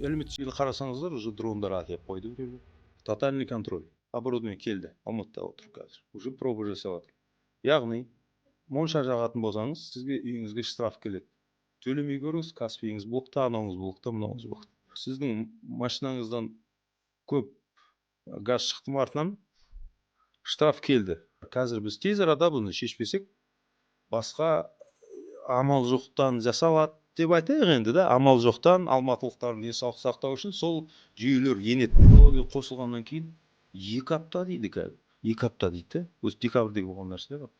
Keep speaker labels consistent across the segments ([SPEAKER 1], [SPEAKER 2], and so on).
[SPEAKER 1] әлеуметтік желі қарасаңыздар, уже дрондар атып қойды біреулер. Тотальный контроль. Оборудование келді. Алматыда отыр қазір. Уже проба жасап жатыр. Яғни, монша жағатын болсаңыз, сізге үйіңізге штраф келеді. Төлемей көріңіз, Каспийіңіз блокта, анауыңыз блокта, мынауыңыз блокта. Сіздің машинаңыздан көп газ шықты ма артынан, штраф келді. Қазір біз тез арада бұны шешпесек, басқа амал жоқтан жасалады деп айтайық енді да. Амал жоқтан алматылықтардың денсаулық сақтау үшін сол жүйелер енеді. Технология қосылғаннан кейін 2 апта дейді қазір. 2 апта дейді. Осы декабрьдегі болған нәрсе ғой.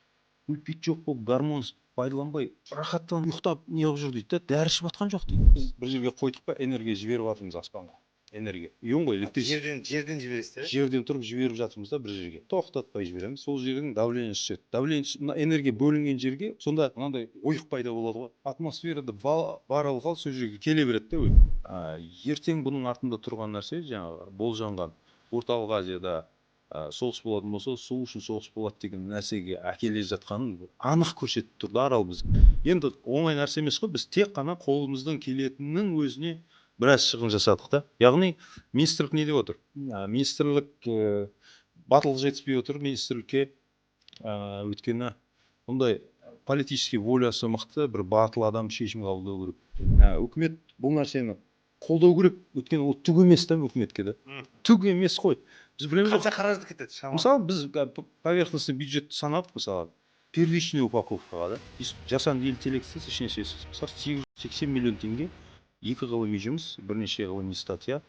[SPEAKER 1] Бүйтіп жоқ болып, гормон пайдаланбай, рахаттанып ұйықтап неғып жүр дейді. Дәрі ішіп жатқан жоқ дейді. Біз бір жерге қойдық па, энергия жіберіп жатырмыз аспанға. Энергия. Ион ғой, электричество.
[SPEAKER 2] Жерден жібересіздер?
[SPEAKER 1] Жерден тұрып жіберіп жатырмыз да бір жерге. Тоқтатпай жібереміз. Сол жердің давлениесі түседі. Давление энергия бөлінген жерге сонда мынандай ойық пайда болады ғой. Атмосферада бар ылғал сол жерге келе береді да. Ертең бұның артында тұрған нәрсе жаңағы болжанған орталық Азияда соғыс болатын болса, су үшін соғыс болады деген нәрсеге әкеле жатқанын анық көрсетіп тұрды арал біз. Енді оңай нәрсе емес қой, біз тек қана қолымыздан келетіннің өзіне біраз шығын жасадық та. Яғни министрлік не деп отыр? Министрлік батыл жетіспей отыр министрлікке, өйткені бұндай политический волясы мықты бір батыл адам шешім қабылдау керек. Үкімет бұл нәрсені қолдау керек, өйткені ол түк емес та үкіметке да. Түк емес қой. Біз білеміз.
[SPEAKER 2] Қанша қаражат кетеді шамамен?
[SPEAKER 1] Мысалы біз поверхностный бюджетті санадық, мысалы первичный упаковкаға да. Жасанды интеллектсіз ішіне сесіз. Мысалы 880 миллион теңге 2 ғылыми жұмыс, бірнеше ғылыми статья,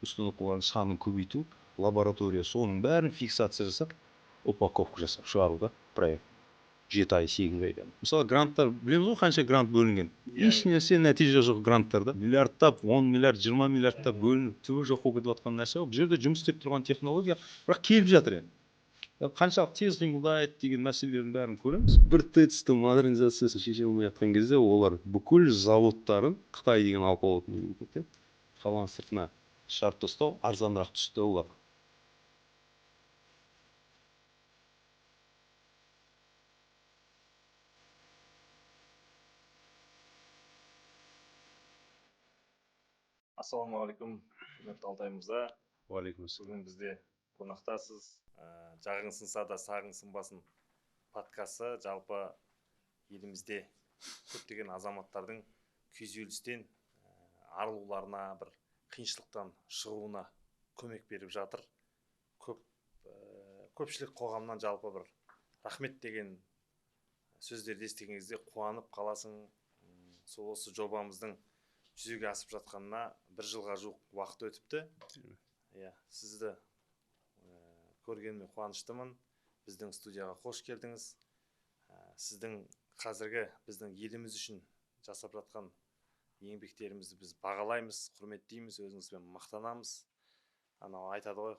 [SPEAKER 1] ұсынылған санын көбейту, лаборатория, соның бәрін фиксация жасап, упаковка жасап шығаруда проект. 7 ай, 8 айдан. Мысалы гранттар, білеміз ғой қанша грант бөлінген. Еш нәрсе нәтиже жоқ гранттарда. Миллиардтап, 10 миллиард, 20 миллиардтап бөлініп, түбі жоқ болып кетіп жатқан нәрсе. Бұл жерде жұмыс істеп тұрған технология, бірақ келіп жатыр енді. Қаншалық тез қимылдайды деген мәселелердің бәрін көреміз. Бір ТЭЦ-ті модернизациясы шеше алмай жатқан кезде олар бүкіл заводтарын Қытай деген алпауыт мемлекет қалған сыртына шығарып тастау арзанырақ түсті олар.
[SPEAKER 2] Ассалаумағалейкум, құрметті Алтай мырза.
[SPEAKER 1] Уағалейкумассалам.
[SPEAKER 2] Бүгін бізде қонақтасыз. Жағың сынса да сағың сынбасын подкасты жалпы елімізде көптеген азаматтардың күйзелістен арылуларына, бір қиыншылықтан шығуына көмек беріп жатыр. Көпшілік қоғамнан жалпы бір рахмет деген сөздерді естіген кезде қуанып қаласың. Сол осы жобамыздың жүзеге асып жатқанына 1 жылға жуық уақыт өтіпті. Сізді көргеніме қуаныштымын. Біздің студияға қош келдіңіз. Сіздің қазіргі біздің еліміз үшін жасап жатқан еңбектерімізді біз бағалаймыз, құрметтейміз, өзіңізбен мақтанамыз. Анау айтады ғой,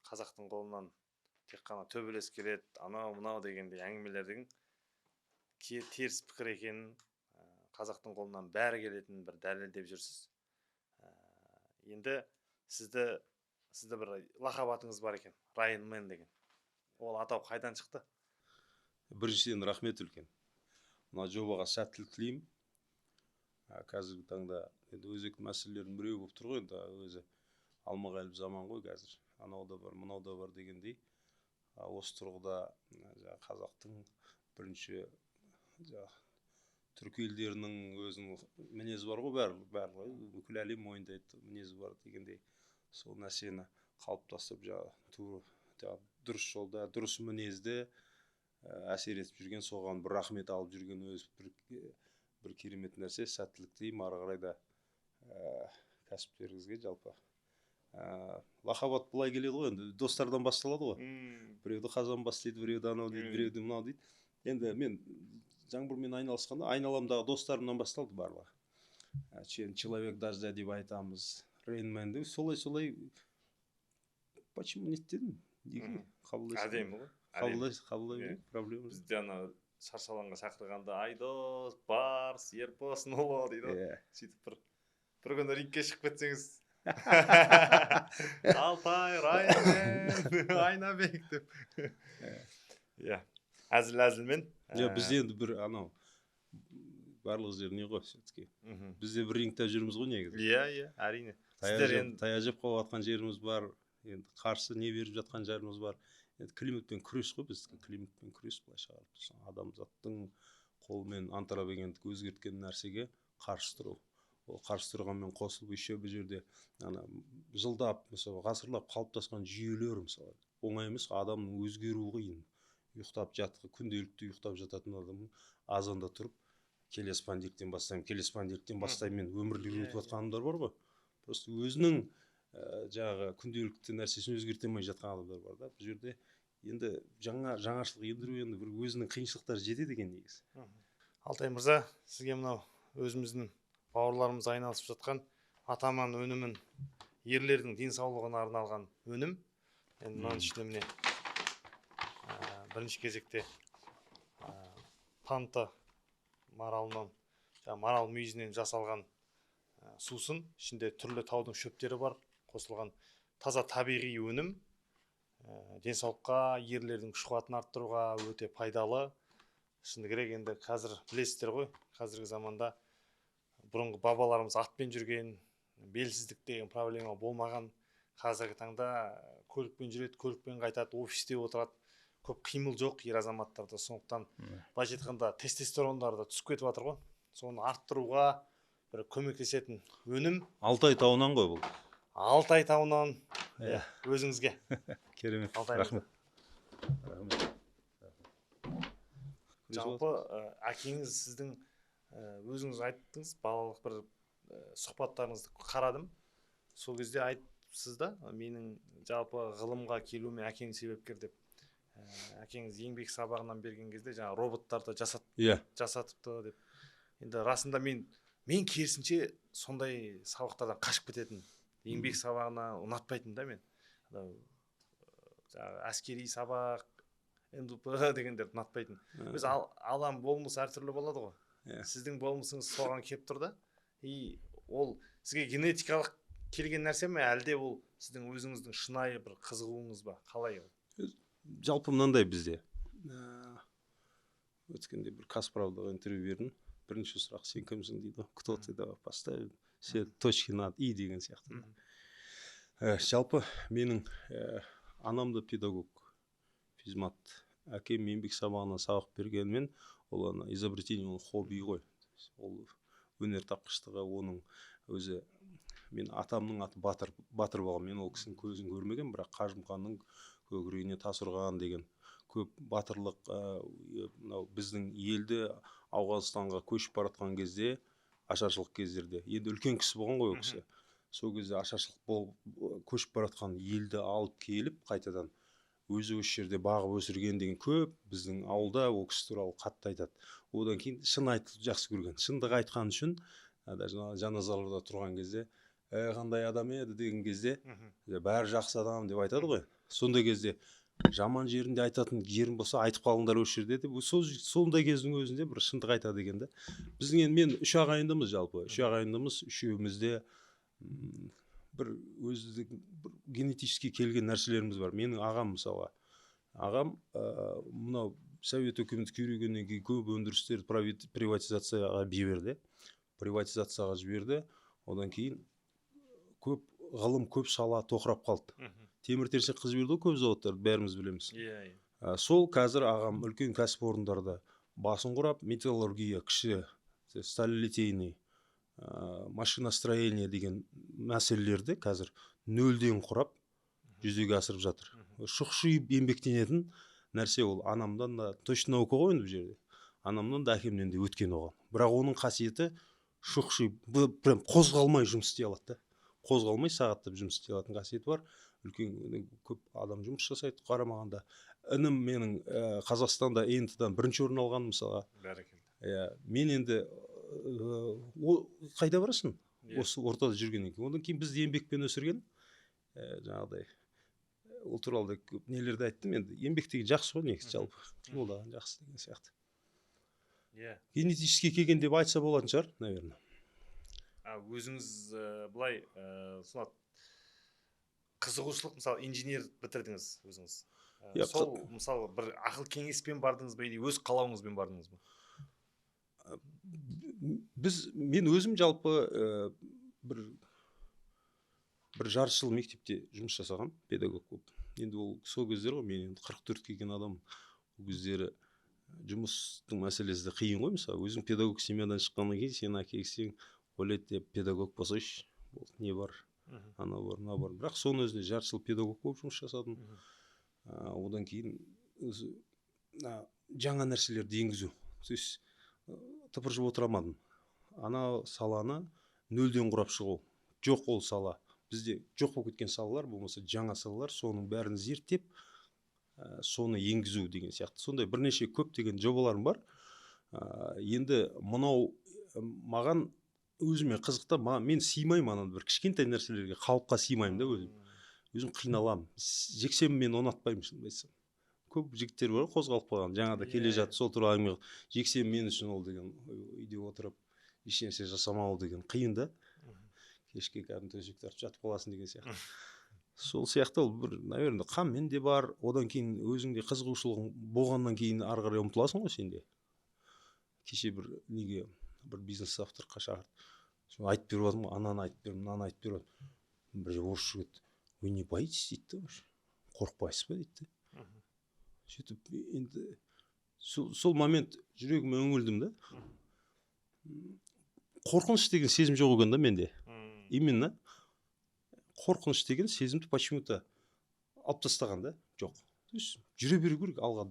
[SPEAKER 2] қазақтың қолынан тек қана төбелес келеді, анау мынау дегендей әңгімелердің теріс пікір екенін, қазақтың қолынан бәрі келетін бір дәлелдеп жүрсіз. Енді сізді бір лақап атыңыз бар екен, Rain Man деген. Ол атау қайдан шықты?
[SPEAKER 1] Біріншіден рахмет үлкен. Мына жобаға сәттілік тілеймін. Қазіргі таңда өзекті мәселелердің біреуі болып тұр ғой, енді өзі алмағайып заман ғой қазір. Анау да бар, мынау да бар дегендей. Осы тұрғыда қазақтың бірінші түркі елдерінің өзінің мінезі бар ғой, бәрі бүкіл әлем мойындайды мінезі бар дегендей. Сол нәрсені қалыптастырып дұрыс жолда, дұрыс мінезді әсер етіп жүрген, соған бір рахмет алып жүрген өз бір керемет нәрсе. Сәттілік тілеймін, ары қарай да кәсіптеріңізге жалпы. Лақап ат былай келеді ғой, енді достардан басталады ғой. Біреуді қазан бас дейді, біреуді анау дейді, біреуді мынау дейді. Енді мен жаңбырмен айналысқанда айналамдағы достарымнан басталды барлығы. Человек дождя деп айтамыз, Rain Man деп, солай почему не дедім? Неге қабылдайсың?
[SPEAKER 2] Әдемі ғой.
[SPEAKER 1] Қабылдай проблема.
[SPEAKER 2] Бізде ана шаршаланға шақырғанда Айдос, Барс, Ербос, Ноло дейді. Сөйтіп бір күні рингке шығып кетсеңіз, Алтай, Rain Man, Айнабек деп. Әзіл-әзілмен.
[SPEAKER 1] Бізде енді бір анау барлық жер не ғой все-таки. Бізде бір рингте жүрміз ғой негізі.
[SPEAKER 2] Әрине. сіздер енді
[SPEAKER 1] таяжып қалып жатқан жеріміз бар, енді қарсы не беріп жатқан жеріміз бар. Енді климатпен күрес қой біздікі, климатпен күрес былайша қарап тұрсаң, адамзаттың қолымен антропогендік өзгерткен нәрсеге қарсы тұру. Ол қарсы тұрғанмен қосылып еще бұл жерде жылдап, мысалы ғасырлап қалыптасқан жүйелер, мысалы оңай емес, адамның өзгеру қиын. Ұйықтап жатқы, күнделікті ұйықтап жататын адамның азанда тұрып, келесі понедельниктен бастаймын, мен өмірлік өтіп жатқан адамдар бар ғой. Просто өзінің жаңағы күнделікті нәрсесін өзгерте алмай жатқан адамдар бар да. Бұл жерде енді жаңашылық ендіру, енді бір өзінің қиыншылықтары жетеді екен негізі.
[SPEAKER 2] Алтай мырза, сізге мынау өзіміздің бауырларымыз айналысып жатқан атаман өнімін, ерлердің денсаулығына арналған өнім. Енді мынаның ішінде міне бірінші кезекте танта маралынан, марал мүйізінен жасалған сусын, ішінде түрлі таудың шөптері бар, қосылған таза табиғи өнім. Денсаулыққа, ерлердің күш қуатын арттыруға өте пайдалы. Шыны керек, енді қазір білесіздер ғой, қазіргі заманда бұрынғы бабаларымыз атпен жүрген, белсіздік деген проблема болмаған. Қазіргі таңда көлікпен жүреді, көлікпен қайтады, офисте отырады. Көп қимыл жоқ ер азаматтарда, сондықтан былайша айтқанда тестостерондары да түсіп кетіп жатыр ғой. Соны арттыруға бір көмектесетін өнім.
[SPEAKER 1] Алтай тауынан ғой бұл.
[SPEAKER 2] Алтай тауынан, өзіңізге.
[SPEAKER 1] Керемет,
[SPEAKER 2] рахмет.
[SPEAKER 1] Рахмет.
[SPEAKER 2] Жалпы әкеңіз сіздің өзіңіз айттыңыз, балалық бір сұхбаттарыңызды қарадым. Сол кезде айтыпсыз да, менің жалпы ғылымға келуіме әкең себепкер деп. Әкеңіз еңбек сабағынан берген кезде жаңа роботтарды жасатыпты деп. Енді расында мен керісінше сондай сабақтардан қашып кететін. Еңбек сабағына ұнатпайтын да мен. Әскери сабақ, НДП дегендер ұнатпайтын. Біз алам болмыс әртүрлі болады ғой. Сіздің болмысыңыз соған кеп тұр да. Ол сізге генетикалық келген нәрсе ме, әлде ол сіздің өзіңіздің шынайы бір қызығуыңыз ба? Қалай ол?
[SPEAKER 1] Жалпы мынандай бізде. Өткенде бір Қазправдаға интервью бердім. Бірінші сұрақ, сен кімсің дейді. Кто ты, давай поставим. Все точки над и деген сияқты. Жалпы менің анам да педагог, физмат. Әкем еңбек сабағына сабақ бергенмен, ол изобретение, ол хобби ғой. Ол өнер тапқыштығы, оның өзі, мен атамның аты Батыр болған. Мен ол кісінің көзін көрмеген, бірақ Қажымханның көкірегіне тас ұрған деген көп батырлық. Біздің елді Ауғанстанға көшіп баратқан кезде, ашаршылық кездерде, енді үлкен кісі болған ғой ол кісі. Сол кезде ашаршылық болып көшіп баратқан елді алып келіп, қайтадан өзі осы жерде бағып өсірген деген көп біздің ауылда ол кісі туралы қатты айтады. Одан кейін шын айтуды жақсы көрген. Шындық айтқан үшін жаназаларда тұрған кезде, қандай адам еді деген кезде, бәрі жақсы адам деп айтады ғой. Сондай кезде жаман жерінде айтатын жерім болса, айтып қалыңдар осы жерде деп, сондай кездің өзінде бір шындық айтады екен да. Біздің енді мен 3 ағайындымыз жалпы. 3 ағайындымыз, үшеумізде бір өздік генетически келген нәрселеріміз бар. Менің ағам мысалға. Ағам мынау Совет өкіметі күйрегеннен кейін көп өндірістерді приватизацияға жіберді. Одан кейін көп ғылым, көп сала тоқырап қалды. Темір-терсек қыз жіберді көп заводтарды, бәріміз білеміз. Сол қазір ағам үлкен кәсіпорындарда басын құрап, металлургия, кіші, сталелитейный, машиностроение деген мәселелерді қазір нөлден құрап жүзеге асырып жатыр. Шұқшиып еңбектенетін нәрсе ол. Анамдан да, точно наука ғой енді бұл жерде. Анамнан да, әкемнен де өткен оған. Бірақ оның қасиеті шұқшиып, прям қозғалмай жұмыс істей алады да. Қозғалмай сағаттап жұмыс істей алатын қасиеті бар. Үлкен көп адам жұмыс жасайды қарамағанда. Інім менің Қазақстанда ЕНТ-дан бірінші орын алған мысалға. Мен енді қайда барасың? Осы ортада жүргеннен кейін. Одан кейін бізді еңбекпен өсірген, жаңағыдай, ол туралы көп нелерді айттым. Енді еңбек деген жақсы ғой негізі жалпы. Ол да жақсы деген сияқты. Генетически келген деп айтса болатын шығар, наверное.
[SPEAKER 2] Өзіңіз былай қызығушылық, мысалы инженер бітірдіңіз өзіңіз. Сол мысалы бір ақыл кеңеспен бардыңыз ба, өз қалауыңызбен бардыңыз ба?
[SPEAKER 1] Мен өзім жалпы бір бір жарты жыл мектепте жұмыс жасағам, педагог болып. Енді ол сол кездер ғой, мен енді 44-ке келген адам. Ол кездері жұмыстың мәселесі де қиын ғой. Мысалы, өзің педагог семьядан шыққаннан кейін сен әкелсең, ойлайды деп педагог болсайшы, не бар, ана бар, мына бар. Бірақ соның өзінде жарты жыл педагог болып жұмыс жасадым. Одан кейін жаңа нәрселерді енгізу. То есть тыпыршып отыра алмадым. Ана саланы нөлден құрап шығу. Жоқ ол сала. Бізде жоқ болып кеткен салалар, болмаса жаңа салалар, соның бәрін зерттеп, соны енгізу деген сияқты. Сондай бірнеше көптеген жобаларым бар. Енді мынау маған өзіме қызықта, мен сыймаймын ана бір кішкентай нәрселерге, қалыпқа сыймаймын да өзім. Өзім қиналамын. Жексенбі мен ұнатпаймын, шынымды айтсам. Көп жігіттер бар қозғалып қалған. Жаңада келе жатты, сол туралы әңгіме. Жексенбі мен үшін ол деген үйде отырып ешнәрсе жасамау деген қиын да. Кешке кәдімгі төсек тартып жатып қаласың деген сияқты. Сол сияқты ол бір, наверное, қаммен де бар. Одан кейін өзіңде қызығушылығың болғаннан кейін ары қарай ұмтыласың ғой сенде. Кеше бір неге бір бизнес авторға шақырды. Соны айтып беріп жатырмын, ананы айтып бердім, мынаны айтып беріп жатырмын. Бір орысша жігіт, вы не боитесь дейді да, қорықпайсыз ба дейді. Сөйтіп енді сол момент жүрегіме үңілдім да. Қорқыныш деген сезім жоқ екен да менде. Именно қорқыныш деген сезімді почему-то алып тастаған да. Жоқ. То есть жүре беру керек алға.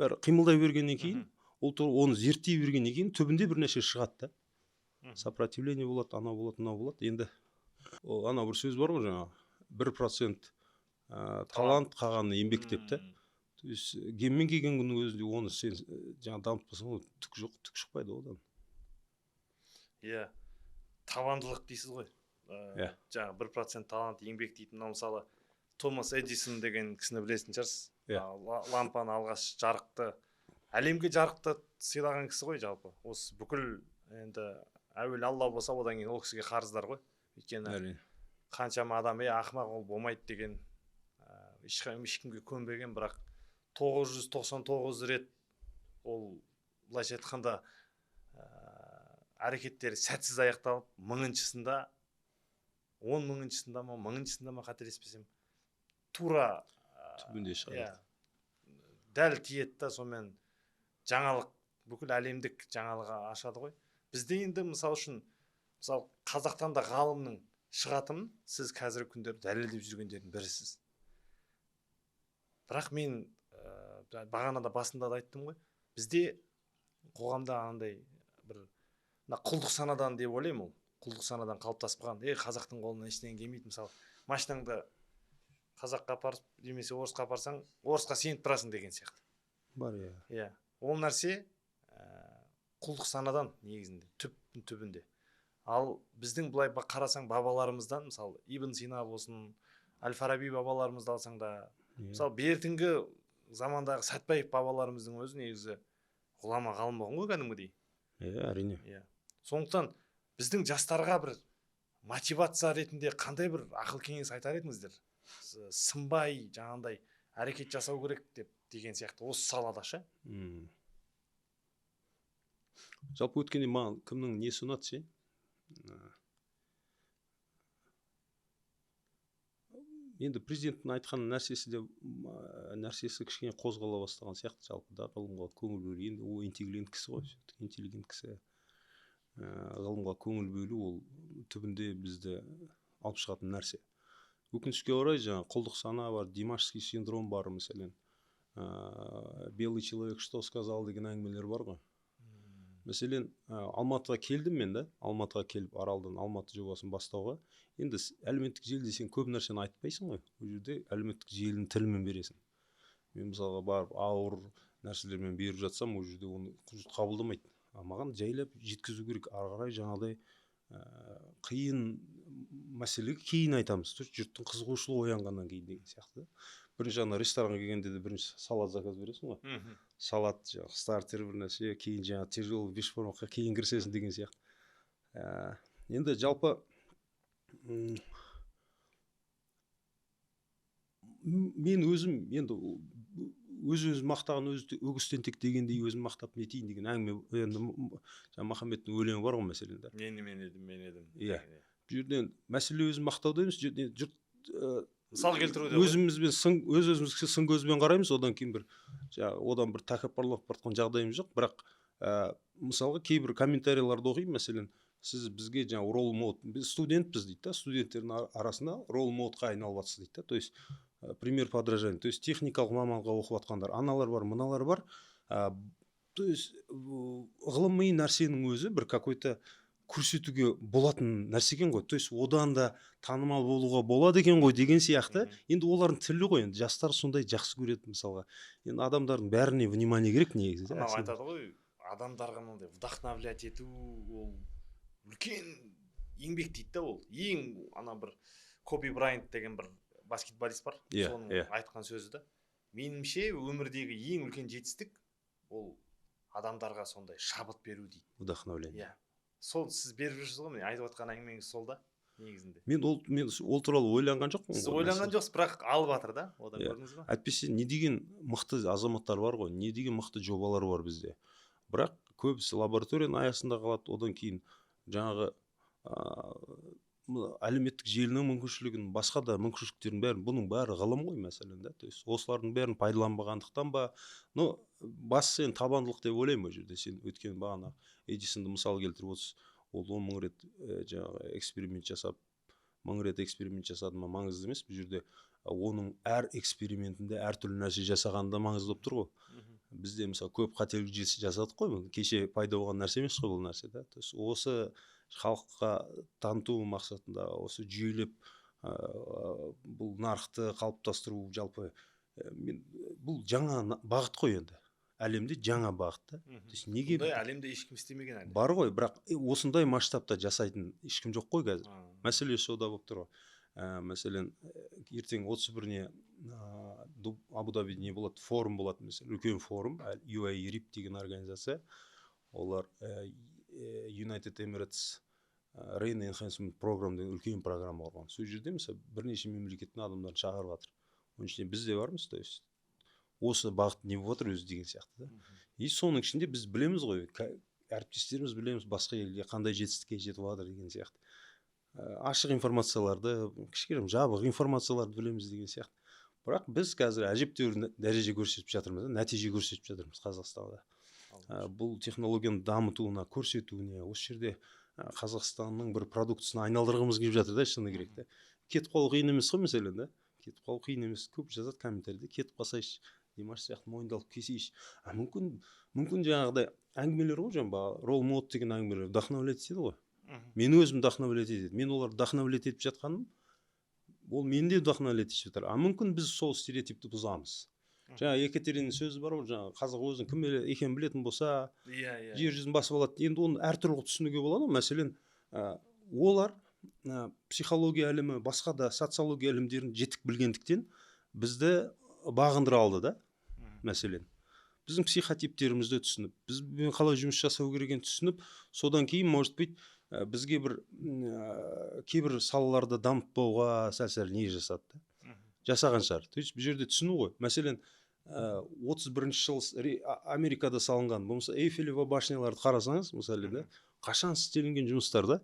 [SPEAKER 1] Бәрі қимылдай бергеннен кейін, оны зерттей бергеннен кейін түбінде бір нәрсе шығады да. Сопротивление болады, ана болады, мына болады. Енді ана бір сөз бар ғой жаңағы, 1% талант, қалғаны еңбек деп та. То есть генмен келген күннің өзінде оны сен жаңа дамытпасаң, түк жоқ, түк шықпайды одан.
[SPEAKER 2] Иә, табандылық дейсіз ғой. Жаңа 1% талант, еңбек дейтін, мысалы Томас Эдисон деген кісіні білесің шығарсыз. Лампаны алғаш жарықты, әлемге жарықты сыйлаған кісі ғой жалпы. Осы бүкіл енді әуелі Алла болса, одан кейін ол кісіге қарыздар ғой. Өйткені қаншама адам ақымақ ол болмайды деген ешкімге көнбеген, бірақ 999 рет ол былайша айтқанда әрекеттері сәтсіз аяқталып, 1000-шысында, 100000-шысында ма, 1000-шысында ма қателеспесем, тура
[SPEAKER 1] түбінде шығады.
[SPEAKER 2] Дәл тиеді да, сонымен жаңалық, бүкіл әлемдік жаңалығы ашады ғой. Бізде енді мысалы үшін, мысалы Қазақтан да ғалымның шығатынын сіз қазіргі күндері дәлелдеп жүргендердің бірісіз. Бірақ мен бағанада басында да айттым ғой, бізде қоғамда андай бір құлдық санадан деп ойлаймын ол. Құлдық санадан қалыптасып қалған. Қазақтың қолынан ештеңе келмейді. Мысалы, машинаңды қазаққа апарып, немесе орысқа апарсаң, орысқа сеніп тұрасың деген сияқты.
[SPEAKER 1] Бар, иә.
[SPEAKER 2] Ол нәрсе құлдық санадан негізінде, түбінде. Ал біздің былай қарасаң бабаларымыздан, мысалы, Ибн Сина болсын, Әл-Фараби бабаларымызды алсаң да, мысалы, бертінгі замандағы Сәтбаев бабаларымыздың өзі негізі ғұлама ғалым болған ғой кәдімгідей.
[SPEAKER 1] Әрине.
[SPEAKER 2] Сондықтан біздің жастарға бір мотивация ретінде қандай бір ақыл кеңес айтар едіңіздер? Сынбай, жаңағындай әрекет жасау керек деген сияқты осы салада ше?
[SPEAKER 1] Жалпы өткенде маған кімнің несі ұнады ше? Енді президенттің айтқан нәрсесі кішкене қозғала бастаған сияқты, жалпы да ғылымға көңіл бөлу. Енді ол интеллигент кісі ғой, интеллигент кісі. Ғылымға көңіл бөлу ол түбінде бізді алып шығатын нәрсе. Өкінішке орай жаңа құлдық сана бар, Димашский синдром бар, мәселен. Белый человек что сказал деген әңгімелер бар ғой. Мәселен, Алматыға келдім мен да, Алматыға келіп Аралдан Алматы жобасын бастауға. Енді әлеуметтік желіде сен көп нәрсені айтпайсың ғой. Ол жерде әлеуметтік желінің тілімен бересің. Мен мысалға барып ауыр нәрселермен беріп жатсам, ол жерде оны жұрт қабылдамайды. Маған жайлап жеткізу керек. Ары қарай жаңағыдай қиын мәселеге кейін айтамыз. Жұрттың қызығушылығы оянғаннан кейін деген сияқты. Бірінші ана ресторанға келгенде де бірінші салат заказ бересің ғой. Салат, стартер бір нәрсе, кейін жаңа тяжелый бешформаға кейін кірісесің деген сияқты. Енді жалпы мен өзім енді өз мақтаған өгіз тентек дегендей өзім мақтап нетейін деген әңгіме, енді Махамбеттің өлеңі бар ғой мәселен.
[SPEAKER 2] Мен едім.
[SPEAKER 1] Иә. жерден мәселе өзін мақтауда емес, жерден жұрт
[SPEAKER 2] мысал келтіруде ғой.
[SPEAKER 1] өзімізбен өзімізге сын көзбен қараймыз, одан кейін бір одан бір тәкаппарлап бара жатқан жағдайымыз жоқ. Бірақ мысалға кейбір комментарийларды оқимын, мәселен, сіз бізге жаңағы рол мод, біз студентпіз дейді да, студенттердің арасында рол модқа айналып жатсыз дейді да. То есть пример подражания. То есть техникалық мамандыққа оқып жатқандар, аналар бар, мыналар бар. То есть ғылыми нәрсенің өзі бір какой-то көрсетуге болатын нәрсе екен ғой. То есть одан да танымал болуға болады екен ғой деген сияқты. Енді олардың тілі ғой, енді жастар сондай жақсы көреді мысалға. Енді адамдардың бәріне внимание керек негізі.
[SPEAKER 2] Анау айтады ғой, адамдарға мынандай вдохновлять ету, ол үлкен еңбек дейді да ол. Ең ана бір Коби Брайант деген бір баскетболист бар. Соның айтқан сөзі да. Меніңше өмірдегі ең үлкен жетістік ол адамдарға сондай шабыт беру дейді.
[SPEAKER 1] Вдохновление.
[SPEAKER 2] Сол сіз беріп жүрсіз ғой, мен айтып отқан әңгімеңіз сол да негізінде.
[SPEAKER 1] Мен ол туралы ойланған жоқпын.
[SPEAKER 2] Сіз ойланған жоқсыз, бірақ алып жатыр да, одан көрдіңіз ба?
[SPEAKER 1] Әйтпесе не деген мықты азаматтар бар ғой, не деген мықты жобалар бар бізде. Бірақ көбісі лабораторияның аясында қалады, одан кейін жаңағы әлеуметтік желінің мүмкіншілігін, басқа да мүмкіншіліктердің бәрін, бұның бәрі ғылым ғой мәселен да. То есть осылардың бәрін пайдаланбағандықтан ба, бастысы енді табандылық деп ойлаймын ол жерде. Сен өткен бағана Эдисонды мысал келтіріп отырсыз, ол 10 мың рет жаңағы эксперимент жасап, 1000 рет эксперимент жасады ма маңызды емес. Бұл жерде оның әр экспериментінде әртүрлі нәрсе жасағаны да маңызды болып тұр ғой. Бізде мысалы көп қателік жасадық қой, кеше пайда болған нәрсе емес қой бұл нәрсе да. То есть осы халыққа таныту мақсатында, осы жүйелеп бұл нарықты қалыптастыру, жалпы бұл жаңа бағыт қой енді. Әлемде жаңа бағыт та.
[SPEAKER 2] Неге әлемде ешкім істемеген әлі?
[SPEAKER 1] Бар ғой, бірақ осындай масштабта жасайтын ешкім жоқ қой қазір. Мәселе сода болып тұр ғой. Мәселен, ертең 31-не Абу-Дабиде не болады, форум болады, mesela үлкен форум, UAE RIP деген организация. Олар United Emirates Rain Enhancement Program деген үлкен программа құрған. Сол жерде мысалы бірнеше мемлекеттің адамдарын шақырып жатыр. Оның ішінде біз де бармыз, то есть осы бағыт не болып отыр өзі деген сияқты да. И соның ішінде біз білеміз ғой, әріптестеріміз білеміз басқа елге қандай жетістікке жетіп жатыр деген сияқты. Ашық информацияларды, кішкене жабық информацияларды білеміз деген сияқты. Бірақ біз қазір әжептәуір дәреже көрсетіп жатырмыз, нәтиже көрсетіп жатырмыз Қазақстанда. Бұл технологияны дамытуына, көрсетуіне, осы жерде Қазақстанның бір продуктысына айналдырғымыз келіп жатыр да, шыны керек та. Кетіп қалу қиын емес қой мәселен да. Кетіп қалу қиын емес. Көп жазады комментарийде, кетіп қалсайшы, Димаш сияқты мойындалып кетейінші. Мүмкін жаңағыдай әңгімелер ғой, жаңағы рол мод деген әңгімелер вдохновлять етеді ғой. Мен өзім вдохновлять етеді. Мен оларды вдохновлять етіп жатқаным, ол мені де вдохновлять етіп жатыр. Мүмкін біз сол стереотипті бұзамыз. Жаңа Екатеринаның сөзі бар ғой, жаңа қазақ өзін кім екенін білетін болса, жер жүзін басып алады. Енді оны әртүрлі түсінуге болады ғой. Мәселен, олар психология әлемі, басқа да социология әлемдерін жетік білгендіктен бізді бағындыра алды да. Мәселен, біздің психотиптерімізді түсініп, бізбен қалай жұмыс жасау керегін түсініп, содан кейін может быть бізге бір кейбір салаларды дамытпауға сәл не жасады да. Жасаған шығар. То есть бұл жерде түсіну ғой. Мәселен, 31-ші жыл Америкада салынған, болмаса Эйфелева башняларды қарасаңыз, мысалы да, қашан істелінген жұмыстар да.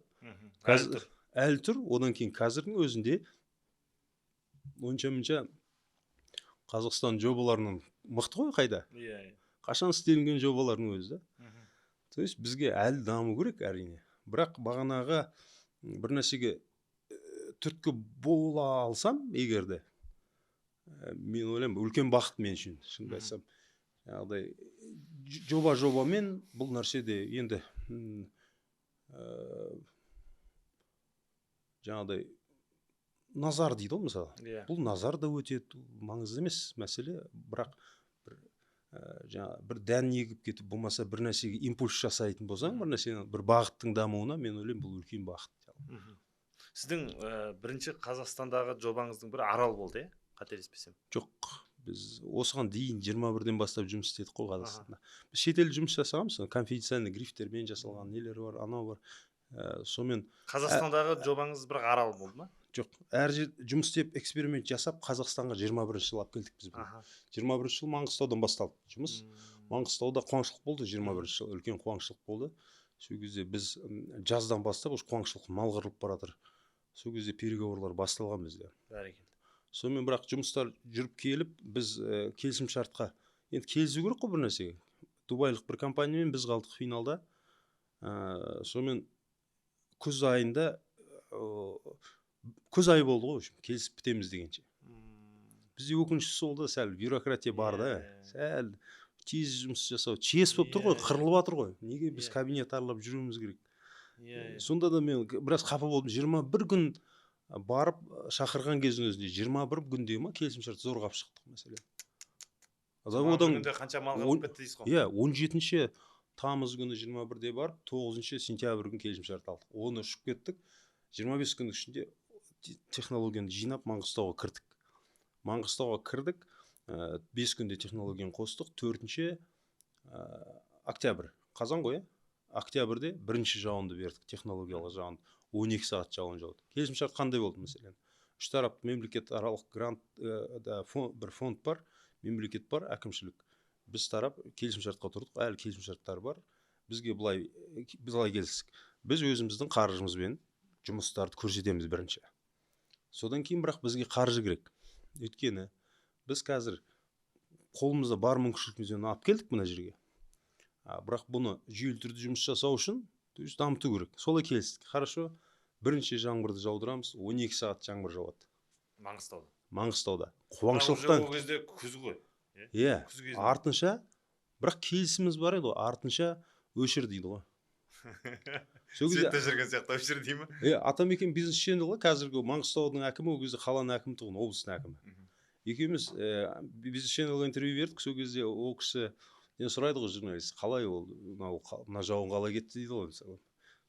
[SPEAKER 1] Әлі тұр. Одан кейін қазірдің өзінде онша Қазақстан жобаларының мықты ғой қайда? Қашан істелінген жобалардың өзі да. То есть бізге әлі даму керек әрине. Бірақ бағанағы бір нәрсеге түрткі бола алсам, егерде, мен ойлаймын, үлкен бақыт мен үшін, шынымды айтсам. Яғдай жобамен бұл нәрседе енді жаңағыдай назар дейді ғой мысалы. Бұл назар да өтеді, маңызды емес мәселе, бірақ бір дән егіп кетіп, болмаса бір нәрсеге импульс жасайтын болсаң, бір нәрсенің бір бағыттың дамуына, мен ойлаймын, бұл үлкен бағыт.
[SPEAKER 2] Сіздің бірінші Қазақстандағы жобаңыздың бір арал болды, қателеспесем?
[SPEAKER 1] Жоқ, біз осыған дейін 21-ден бастап жұмыс істедік қой Қазақстанда. Біз шетел жұмыс жасағанбыз, конфиденциальный грифтермен жасалған нелер бар, анау бар. Сомен
[SPEAKER 2] Қазақстандағы жобаңыз бір арал болды ма?
[SPEAKER 1] Жоқ, әр жер жұмыс істеп эксперимент жасап Қазақстанға 21-ші жыл алып келдік біз. 21-ші жыл Маңғыстаудан басталды жұмыс. Маңғыстауда қуаңшылық болды, 21-ші жыл үлкен қуаңшылық болды. Сол кезде біз жаздан бастап қуаңшылық мал қырылып бара жатыр. сол кезде переговорлар басталған бізде.
[SPEAKER 2] Бәрекелді.
[SPEAKER 1] Сонымен бірақ жұмыстар жүріп келіп, біз келісім шартқа енді келісу керек қой бір нәрсеге. Дубайлық бір компаниямен біз қалдық финалда. Сонымен күз айында күз айы болды ғой, келісіп бітеміз дегенше. Бізде өкініштісі сол да, сәл бюрократия бар да, сәл тез жұмыс жасау, чес болып тұр ғой, қырылып жатыр ғой. Неге біз кабинет аралап жүруіміз керек? Сонда да мен біраз қапа болдым. 21 күн барып шақырған кездің өзінде 21 күнде ма келісімшарт зорғап шықтық мәселе.
[SPEAKER 2] Одан қанша малға болып кетті дейсіз ғой?
[SPEAKER 1] Иә, 17 тамыз күні 21-де барып, 9 сентябрь күні келісімшарт алдық. Оны ұшып кеттік. 25 күннің ішінде технологияны жинап Маңғыстауға кірдік. Маңғыстауға кірдік, 5 күнде технологияны қостық. 4 октябрь, қазан ғой, октябрьде бірінші жауынды бердік, технологиялық жауынды. 12 сағат жауын жауды. Келісімшарт қандай болды мәселен? Үш тарап мемлекет аралық грант, бір фонд бар, мемлекет бар, әкімшілік. Біз тарап келісімшартқа тұрдық, әлі келісімшарттар бар. Бізге былай келістік. Біз өзіміздің қаржымызбен жұмыстарды көрсетеміз бірінші. Содан кейін бірақ бізге қаржы керек. Өйткені біз қазір қолымызда бар мүмкіншілігімізбен алып келдік мына жерге. Бірақ бұны жүйелі түрде жұмыс жасау үшін дамыту керек. Солай келістік. Хорошо. Бірінші жаңбырды жаудырамыз, 12 сағат жаңбыр жауады. Маңғыстауда. Қуаңшылықтан.
[SPEAKER 2] Ол кезде күз ғой.
[SPEAKER 1] Иә. Артынша, бірақ келісіміз бар еді ғой, артынша өшір дейді ғой.
[SPEAKER 2] Светте жүрген сияқты өшір дей ма?
[SPEAKER 1] Атамекен бизнес ченел ғой, қазіргі Маңғыстаудың әкімі, ол кезде қаланың әкімі тұғын, облыстың әкімі. Екеуміз бизнес ченелге интервью бердік, сол кезде ол кісі сұрайды ғой журналист, қалай ол, мына жауын қалай кетті дейді ғой.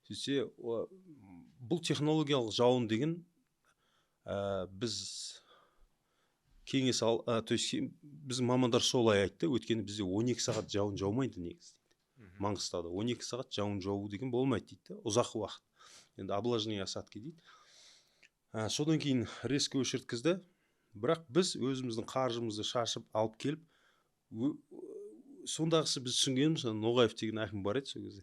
[SPEAKER 1] Сөйтсе, бұл технологиялық жауын деген біз кеңес біз мамандар солай айтты, өйткені бізде 12 сағат жауын жаумайды негізі. Маңғыстауда 12 сағат жауын жауы деген болмайды дейді, ұзақ уақыт. Енді облажные осадки дейді. Содан кейін резко өшірткізді, бірақ біз өзіміздің қаржымызды шашып алып келіп, сондағысы біз түсінгеніміз, Ноғаев деген әкім бар еді сол кезде.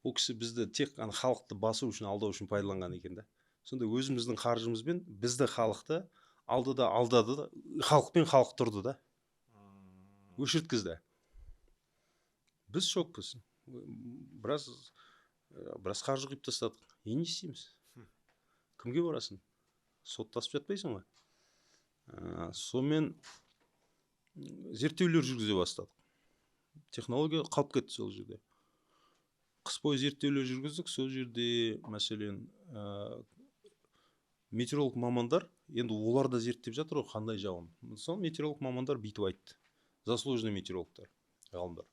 [SPEAKER 1] Ол кісі бізді тек халықты басу үшін, алдау үшін пайдаланған екен да. Сонда өзіміздің қаржымызбен бізді халықты алдады, халықпен халық тұрды да. Өшірткізді. Біз шокпыз. Біраз қаржы құйып тастадық. Не істейміз? Кімге барасың? Соттасып жатпайсың ғой. Сонымен зерттеулер жүргізе бастадық. Технология қалып кетті сол жерде. Қыс бойы зерттеулер жүргіздік. Сол жерде мәселен метеоролог мамандар, енді олар да зерттеп жатыр ғой, қандай жауын. Сол метеоролог мамандар бүйтіп айтты. Заслуженный метеорологтар, ғалымдар.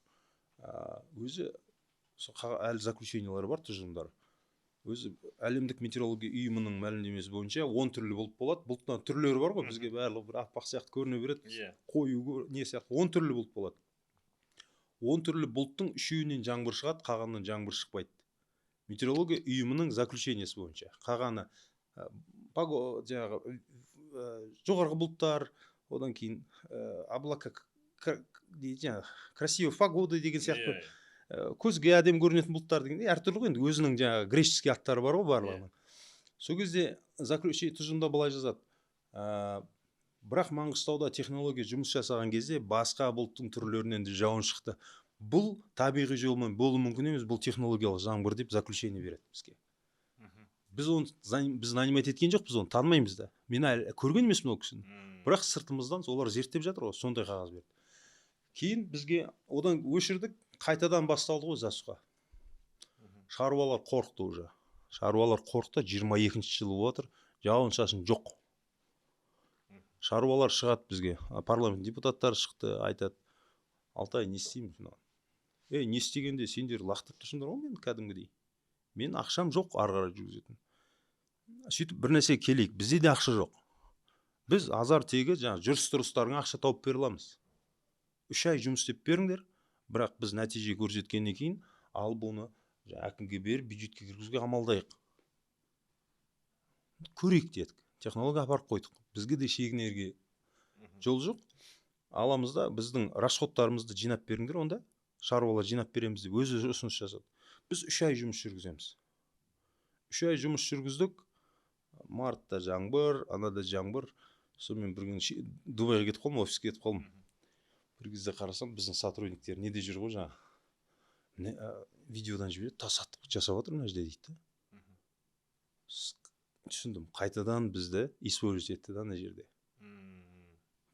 [SPEAKER 1] Өзі әлі заключениялары бар, тұжырымдары. Өзі әлемдік метеорология ұйымының мәлімдемесі бойынша 10 түрлі болып болады. Бұлттан түрлері бар ғой, бізге барлығы бір аппақ сияқты көріне береді. Қою не сияқты 10 түрлі бұлт болады. 10 түрлі бұлттың 3-інен жаңбыр шығады, қағанынан жаңбыр шықпайды. Метеорология ұйымының заключениесі бойынша. Қағаны жоғарғы бұлттар, одан кейін облака красивый погода деген сияқты көзге әдемі көрінетін бұлттар деген әртүрлі ғой, енді өзінің жаңағы греческий аттары бар ғой барлығының. Сол кезде заключение тұжырымда былай жазады. Бірақ Маңғыстауда технология жұмыс жасаған кезде басқа бұлттың түрлерінен де жауын шықты. Бұл табиғи жолмен болуы мүмкін емес, бұл технологиялық жаңбыр деп заключение береді бізге. Біз нанимать еткен жоқпыз, оны танымаймыз да. Мен көрген емеспін ол кісіні. Бірақ сыртымыздан олар зерттеп жатыр ғой, сондай қағаз берді. Кейін бізге одан өшірдік, қайтадан басталды ғой засуха. Шаруалар қорықты уже. Шаруалар қорықты, 22-ші жылы отыр, жауын шашын жоқ. Шаруалар шығады бізге, парламент депутаттары шықты, айтады, Алтай, не істейміз? Не істегенде сендер лақтырып тұрсыңдар ғой, мен кәдімгідей. Мен ақшам жоқ ары-қарай жүргізетін. Сөйтіп бір нәрсе келейік, бізде де ақша жоқ. Біз азар тегі жүріс-тұрыстарыңа ақша тауып бере аламыз. 3 ай жұмыс істеп беріңдер, бірақ біз нәтиже көрсеткеннен кейін алып оны әкімге беріп, бюджетке кіргізуге амалдайық. Көрейік дедік. Технология апарып қойдық. Бізге де шегінерге жол жоқ. Аламыз да біздің расходтарымызды жинап беріңдер, онда шаруалар жинап береміз деп өзі ұсыныс жасады. Біз 3 ай жұмыс жүргіземіз. 3 ай жұмыс жүргіздік. мартта жаңбыр, анада жаңбыр. Сонымен бір күні Дубайға кетіп қалдым, офиске кетіп қалдым. Бір кезде қарасам, біздің сотрудниктер неде жүр ғой жаңа. Видеодан жібереді, тасаттық жасап жатыр мына жерде дейді. Түсіндім, қайтадан бізді использовать етті да ана жерде.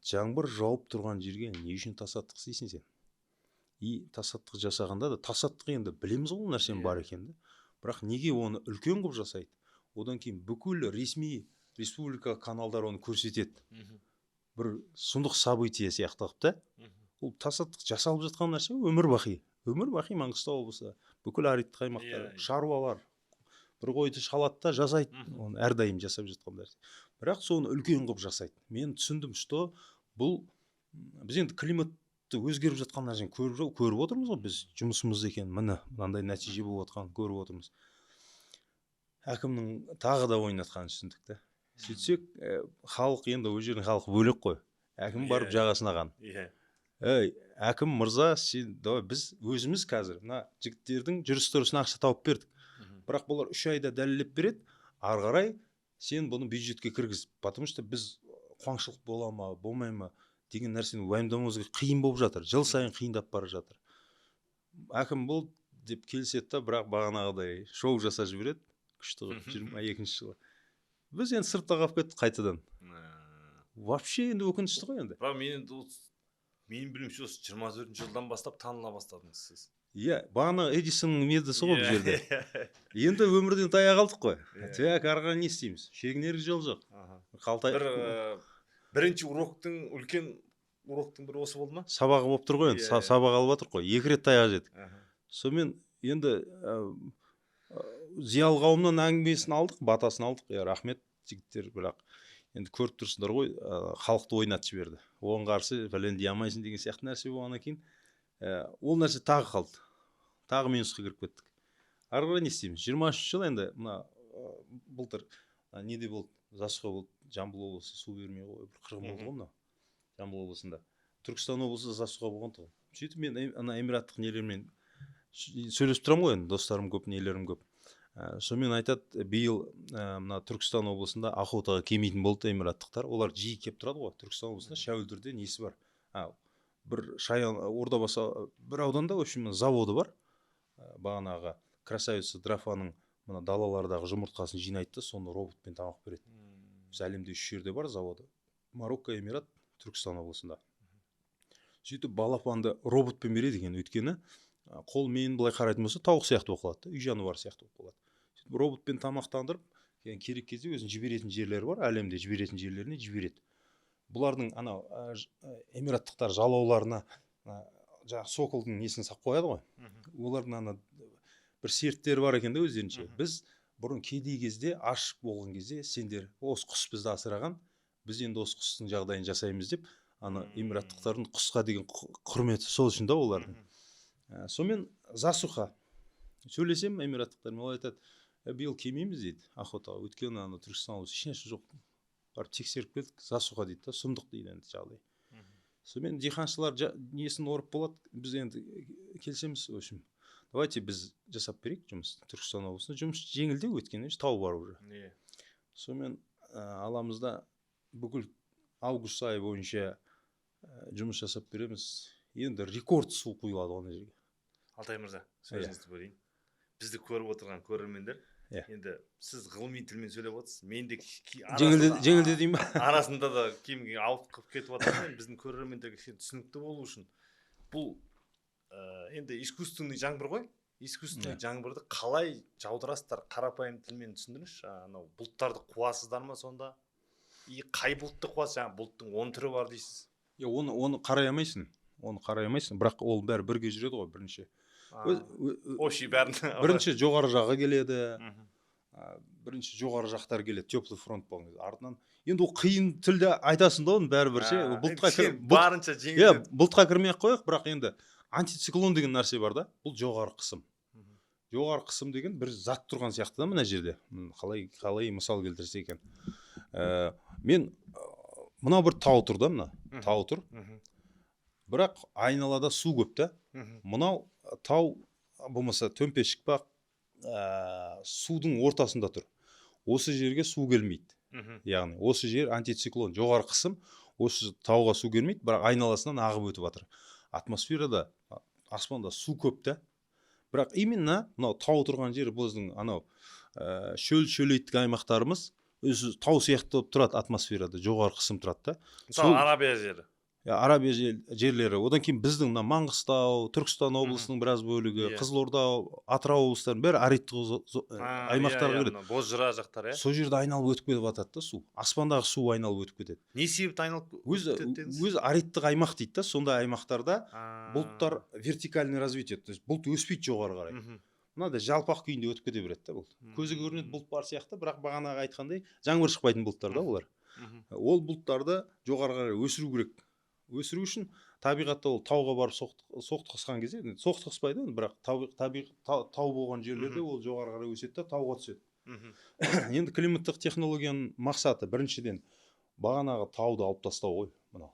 [SPEAKER 1] Жаңбыр жауып тұрған жерге не үшін тасаттық істейсің сен? И тасаттық жасағанда да, тасаттық енді білеміз ғой нәрсенің бар екенді. Бірақ неге оны үлкен қылып жасайды? Одан кейін бүкіл ресми республика каналдар оны көрсетеді. Бір сұмдық событие сияқты қылып та. Ол тасаттық жасалып жатқан нәрсе өмір бақи. Өмір бақи Маңғыстау облысы, бүкіл аридтік аймақтар, шаруалар бір қойды шалады да жасайды. Оны әрдайым жасап жатқан нәрсе. Бірақ соны үлкен қылып жасайды. Мен түсіндім, что бұл біз енді климатты өзгеріп жатқан нәрсені көріп отырмыз ғой, біз жұмысымыз екен, міне мынандай нәтиже болып жатқанын көріп отырмыз. Әкімнің тағы да ойнатқанын түсіндік та. Сөйтсек, халық енді ол жердің халқы бөлек қой. Әкім барып жағасын аған. Ей, әкім мырза, біз өзіміз қазір мына жігіттердің жүріс-тұрысына ақша тауып бердік. Бірақ бұлар 3 айда дәлелдеп береді. Ары қарай сен бұны бюджетке кіргіз. Потому что біз қуаңшылық бола ма, болмай ма деген нәрсені уайымдамауымыз қиын болып жатыр. Жыл сайын қиындап бара жатыр. Әкім бол деп келіседі та, бірақ бағанағыдай шоу жасап жібереді. Күшті 22-ші жылы. Біз енді сыртта қалып кеттік қайтадан. Вообще енді өкінішті ғой енді.
[SPEAKER 2] Менің білуімше осы 24-ші жылдан бастап таныла бастадыңыз сіз.
[SPEAKER 1] Иә, бағана Эдисонның медысы ғой бұл жерде. Енді өмірден тая қалдық қой. Тек арған не істейміз? Шегінер жол жоқ.
[SPEAKER 2] Бірінші үлкен уроктың бірі осы болды ма?
[SPEAKER 1] Сабағы болып тұр ғой енді, сабақ алып жатыр ғой. 2 рет таяқ жедік. Сонымен енді зиялы қауымнан әңгімесін алдық, батасын алдық. Рахмет жігіттер, бірақ енді көріп тұрсыңдар ғой, халықты ойнатып жіберді. Оған қарсы бәлен деймайсың деген сияқты нәрсе болғаннан кейін ол нәрсе тағы қалды. Тағы минусқа кіріп кеттік. Ары қарай не істейміз? 23-ші жыл енді мына былтыр неде болды? Засуха болды. Жамбыл облысы су бермей қойып қырғын болды ғой мына Жамбыл облысында. Түркістан облысы засуха болған тұғын. Сөйтіп мен ана эмираттық нелермен сөйлесіп тұрамын ғой енді, достарым көп, нелерім көп. Сонымен айтады, биыл мына Түркістан облысында охотаға келмейтін болды эмираттықтар. Олар жиі келіп тұрады ғой. Түркістан облысында Шәуілдірде несі бар? Бір Шаян Ордабасы бір ауданда, в общем, заводы бар. Бағанағы красавица Драфаның мына далалардағы жұмыртқасын жинайды да, соны роботпен тамақ береді. Біз әлемде 3 жерде бар заводы. Марокко, Эмират, Түркістан облысында. Сөйтіп балапанды роботпен береді екен, өйткені қолмен былай қарайтын болса тауық сияқты болып қалады, үй жануары сияқты болып қалады. Сөйтіп роботпен тамақтандырып, керек кезде өзін жіберетін жерлері бар, әлемде жіберетін жерлеріне жібереді. Бұлардың ана эмираттықтар жалауларына жаңағы соколдың несін сап қояды ғой. Олардың ана бір серттері бар екен де өздерінше. Біз бұрын кедей кезде, ашық болған кезде сендер осы құс бізді асыраған, біз енді осы құстың жағдайын жасаймыз деп, ана эмираттықтардың құсқа деген құрметі сол үшін да олардың. Сонымен засуха сөйлесем эмираттықтармен, олар айтады, биыл келмейміз дейді охотаға, өйткені ана Түркістан облысы ешнәрсе жоқ. Барып тексеріп келдік, засуха дейді да, сұмдық дейді енді жағдай. Сонымен диқаншылар несін орып болады, біз енді келсеміз, в общем, давайте біз жасап берейік жұмыс Түркістан облысында. Жұмыс жеңілдеу, өйткені тау бар уже. Сонымен аламызда бүкіл август айы бойынша жұмыс жасап береміз. Енді рекорд су құйылады оны жерге.
[SPEAKER 2] Алтай мырза, сөзіңізді бөлейін. Бізді көріп отырған көрермендер, енді сіз ғылыми тілмен сөйлеп отырсыз. Мен де
[SPEAKER 1] жеңілде деймін ба?
[SPEAKER 2] Арасында да кемге алып кетіп отырмын. Біздің көрермендерге түсінікті болу үшін бұл енді искусственный жаңбыр ғой. Искусственный жаңбырды қалай жаудырасыздар, қарапайым тілмен түсіндіріңізші. Анау бұлттарды қуасыздар ма сонда? Қай бұлтты қуасыз? Жаңа бұлттың 10 түрі бар дейсіз.
[SPEAKER 1] Оны қарай алмайсың. Бірақ ол бәрі бірге жүреді ғой, бірінші. Бірінші жоғары жағы келеді. Бірінші жоғары жақтар келеді, теплый фронт болған кезде. Артынан енді ол қиын тілде айтасың да, оның бәрі бірше.
[SPEAKER 2] Барынша жеңіл.
[SPEAKER 1] Бұлтқа кірмей-ақ қояйық, бірақ енді антициклон деген нәрсе бар да, бұл жоғары қысым. Жоғары қысым деген бір зат тұрған сияқты да мына жерде. Қалай мысал келтірсе екен. Мен мынау бір тау тұр да, мына тау тұр. Бірақ айналада су көп та. Мынау тау болмаса төмпешік бақ судың ортасында тұр. осы жерге су келмейді. Яғни осы жер антициклон, жоғары қысым, осы тауға су келмейді, бірақ айналасынан ағып өтіп жатыр. Атмосферада, аспанда су көп та. Бірақ именно мынау тау тұрған жер біздің анау шөлейттік аймақтарымыз өзі тау сияқты болып тұрады атмосферада, жоғары қысым тұрады да.
[SPEAKER 2] Мысалы Арабия жері.
[SPEAKER 1] Арабия жерлері, одан кейін біздің Маңғыстау, Түркістан облысының біраз бөлігі, Қызылорда, Атырау облыстарының бәрі аридтық аймақтарға кіреді.
[SPEAKER 2] Бозжыра жақтар,
[SPEAKER 1] сол жерде айналып өтіп кетіп жатады да су. Аспандағы су айналып өтіп кетеді.
[SPEAKER 2] Не себепті айналып өтіп кетеді?
[SPEAKER 1] Өзі аридтық аймақ дейді да, сондай аймақтарда бұлттар вертикальный развитие, то есть бұлт өспейді жоғары қарай. Мынандай жалпақ күйінде өтіп кете береді да бұлт. Көзге көрінеді бұлт бар сияқты, бірақ бағанағы айтқандай жаңбыр шықпайтын бұлттар да олар. Ол бұлттарды жоғары қарай өсіру керек. Өсіру үшін табиғатта ол тауға барып соқтықысқан кезде, соқтықыспайды, бірақ тау болған жерлерде ол жоғары қарай өседі да тауға түседі. Енді климаттық технологияның мақсаты біріншіден бағанағы тауды алып тастау ғой, мынау.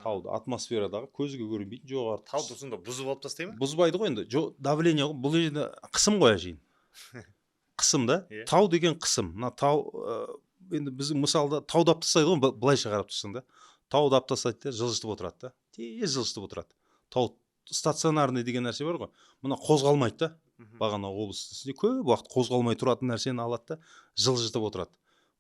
[SPEAKER 1] Тауды атмосферадағы көзге көрінбейтін жоғары.
[SPEAKER 2] Тауды сонда бұзып алып тастай ма?
[SPEAKER 1] Бұзбайды ғой енді. Давление ғой, бұл жерде қысым ғой әшейін. Қысым да. Тау деген қысым. Мына тау енді біздің мысалда тауды алып тастайды ғой, былайша қарап тұрсаң да. Тауды алып тастайды да, жылжытып отырады да. Тез жылжытып отырады. Тау стационарный деген нәрсе бар ғой. Мына қозғалмайды да. Бағана облыстың көп уақыт қозғалмай тұратын нәрсені алады да, жылжытып отырады.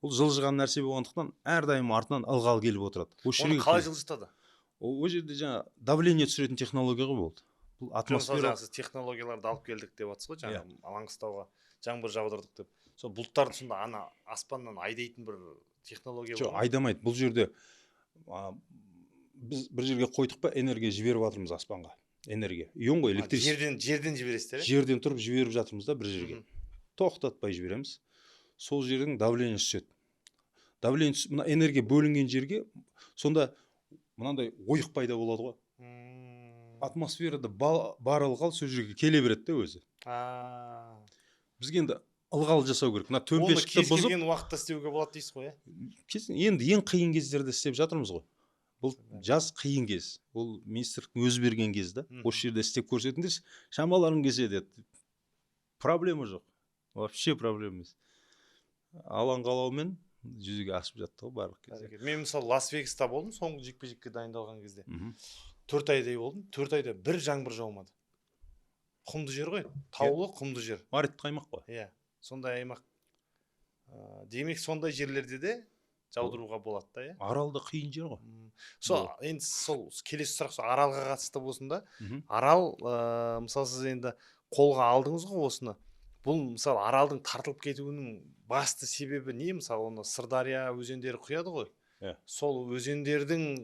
[SPEAKER 1] Бұл жылжыған нәрсе болғандықтан әрдайым артынан ылғал келіп отырады.
[SPEAKER 2] Оны қалай жылжытады?
[SPEAKER 1] Ол жерде жаңа давление түсіретін технология болды. Бұл атмосфера.
[SPEAKER 2] Сіз технологияларды алып келдік деп жатсыз ғой, жаңа Маңғыстауға жаңбыр жаудырдық деп. Сол бұлттарды сонда ана аспаннан айдайтын бір технология бар.
[SPEAKER 1] Жоқ, айдамайды. Бұл жерде біз бір жерге қойдық па, энергия жіберіп жатырмыз аспанға. Энергия. Ион ғой, электричество.
[SPEAKER 2] Жерден жібересіздер?
[SPEAKER 1] Жерден тұрып жіберіп жатырмыз да бір жерге. Тоқтатпай жібереміз. Сол жердің давление түседі. Давление түсіп, мына энергия бөлінген жерге сонда мынандай ойық пайда болады ғой. Атмосферада бар ылғал сол жерге келе береді де өзі. Бізге енді ылғал жасау керек. Мына төмпешікті бұзып.
[SPEAKER 2] Оны кез келген уақытта істеуге болады дейсіз ғой,
[SPEAKER 1] Енді ең қиын кездерде істеп жатырмыз ғой. Бұл жаз қиын кез. Ол министрліктің өзі берген кез да. Осы жерде істеп көрсетіңдерші, шамаларың келсе деді. Проблема жоқ. Вообще проблема емес. Алаң қалаумен жүзеге асып жатты ғой барлық кезде.
[SPEAKER 2] Мен мысалы Лас-Вегаста болдым, соңғы жекпе-жекке дайындалған кезде. 4 айдай болдым. 4 айда бір жаңбыр жаумады. Құмды жер ғой, таулы құмды жер.
[SPEAKER 1] Аридтік аймақ қой.
[SPEAKER 2] Иә, сондай аймақ. Демек сондай жерлерде де жаудыруға болады да, иә?
[SPEAKER 1] Аралда қиын жер ғой.
[SPEAKER 2] Енді сол келесі сұрақ сол Аралға қатысты болсын да. Арал, мысалы сіз енді қолға алдыңыз ғой осыны. Бұл мысалы Аралдың тартылып кетуінің басты себебі не? Мысалы оны Сырдария өзендері құяды ғой. Сол өзендерді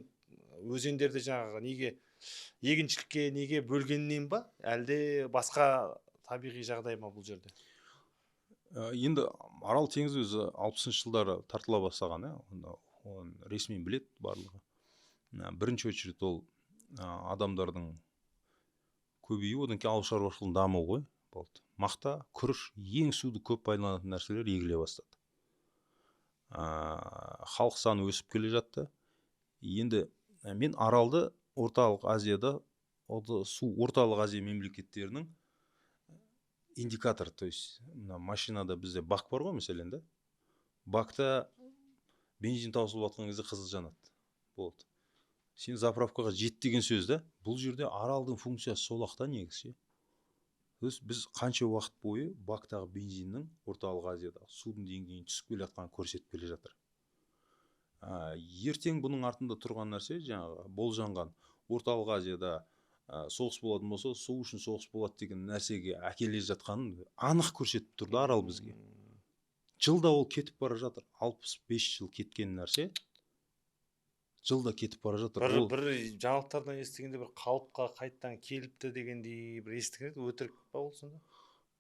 [SPEAKER 2] жаңағы неге егіншілікке неге бөлгеннен ба, әлде басқа табиғи жағдай ма бұл жерде?
[SPEAKER 1] Енді Арал теңізі өзі 60-шы жылдары тартыла бастаған, оны ресми білет барлығы. Бірінші очередь ол адамдардың көбеюі, одан кейін ауыл шаруашылығының дамуы ғой болды. Мақта, күріш, ең суды көп пайдаланатын нәрселер егіле бастады. Халық саны өсіп келе жатты. Енді мен Аралды Орталық Азияда, Орталық Азия мемлекеттерінің индикатор, то есть машинада бізде бак бар ғой, мәселен да. Бакта бензин таусылып жатқан кезде қызыл жанады. Болды. Сен заправкаға жет деген сөз да. Бұл жерде Аралдың функциясы солақта негізі. Біз қанша уақыт бойы бактағы бензиннің Орталық Азияда судың деңгейін түсіп келе жатқанын көрсетіп келе жатыр. Ертең бұның артында тұрған нәрсе жаңағы болжанған Орталық Азияда соғыс болатын болса, су үшін соғыс болады деген нәрсеге әкеле жатқанын анық көрсетіп тұрды Арал бізге. Жылда ол кетіп бара жатыр. 65 жыл кеткен нәрсе жылда кетіп бара жатыр.
[SPEAKER 2] Бір жаңалықтардан естігенде бір қалыпқа қайттан келіпті дегендей бір естіген еді, өтірік па болсын да?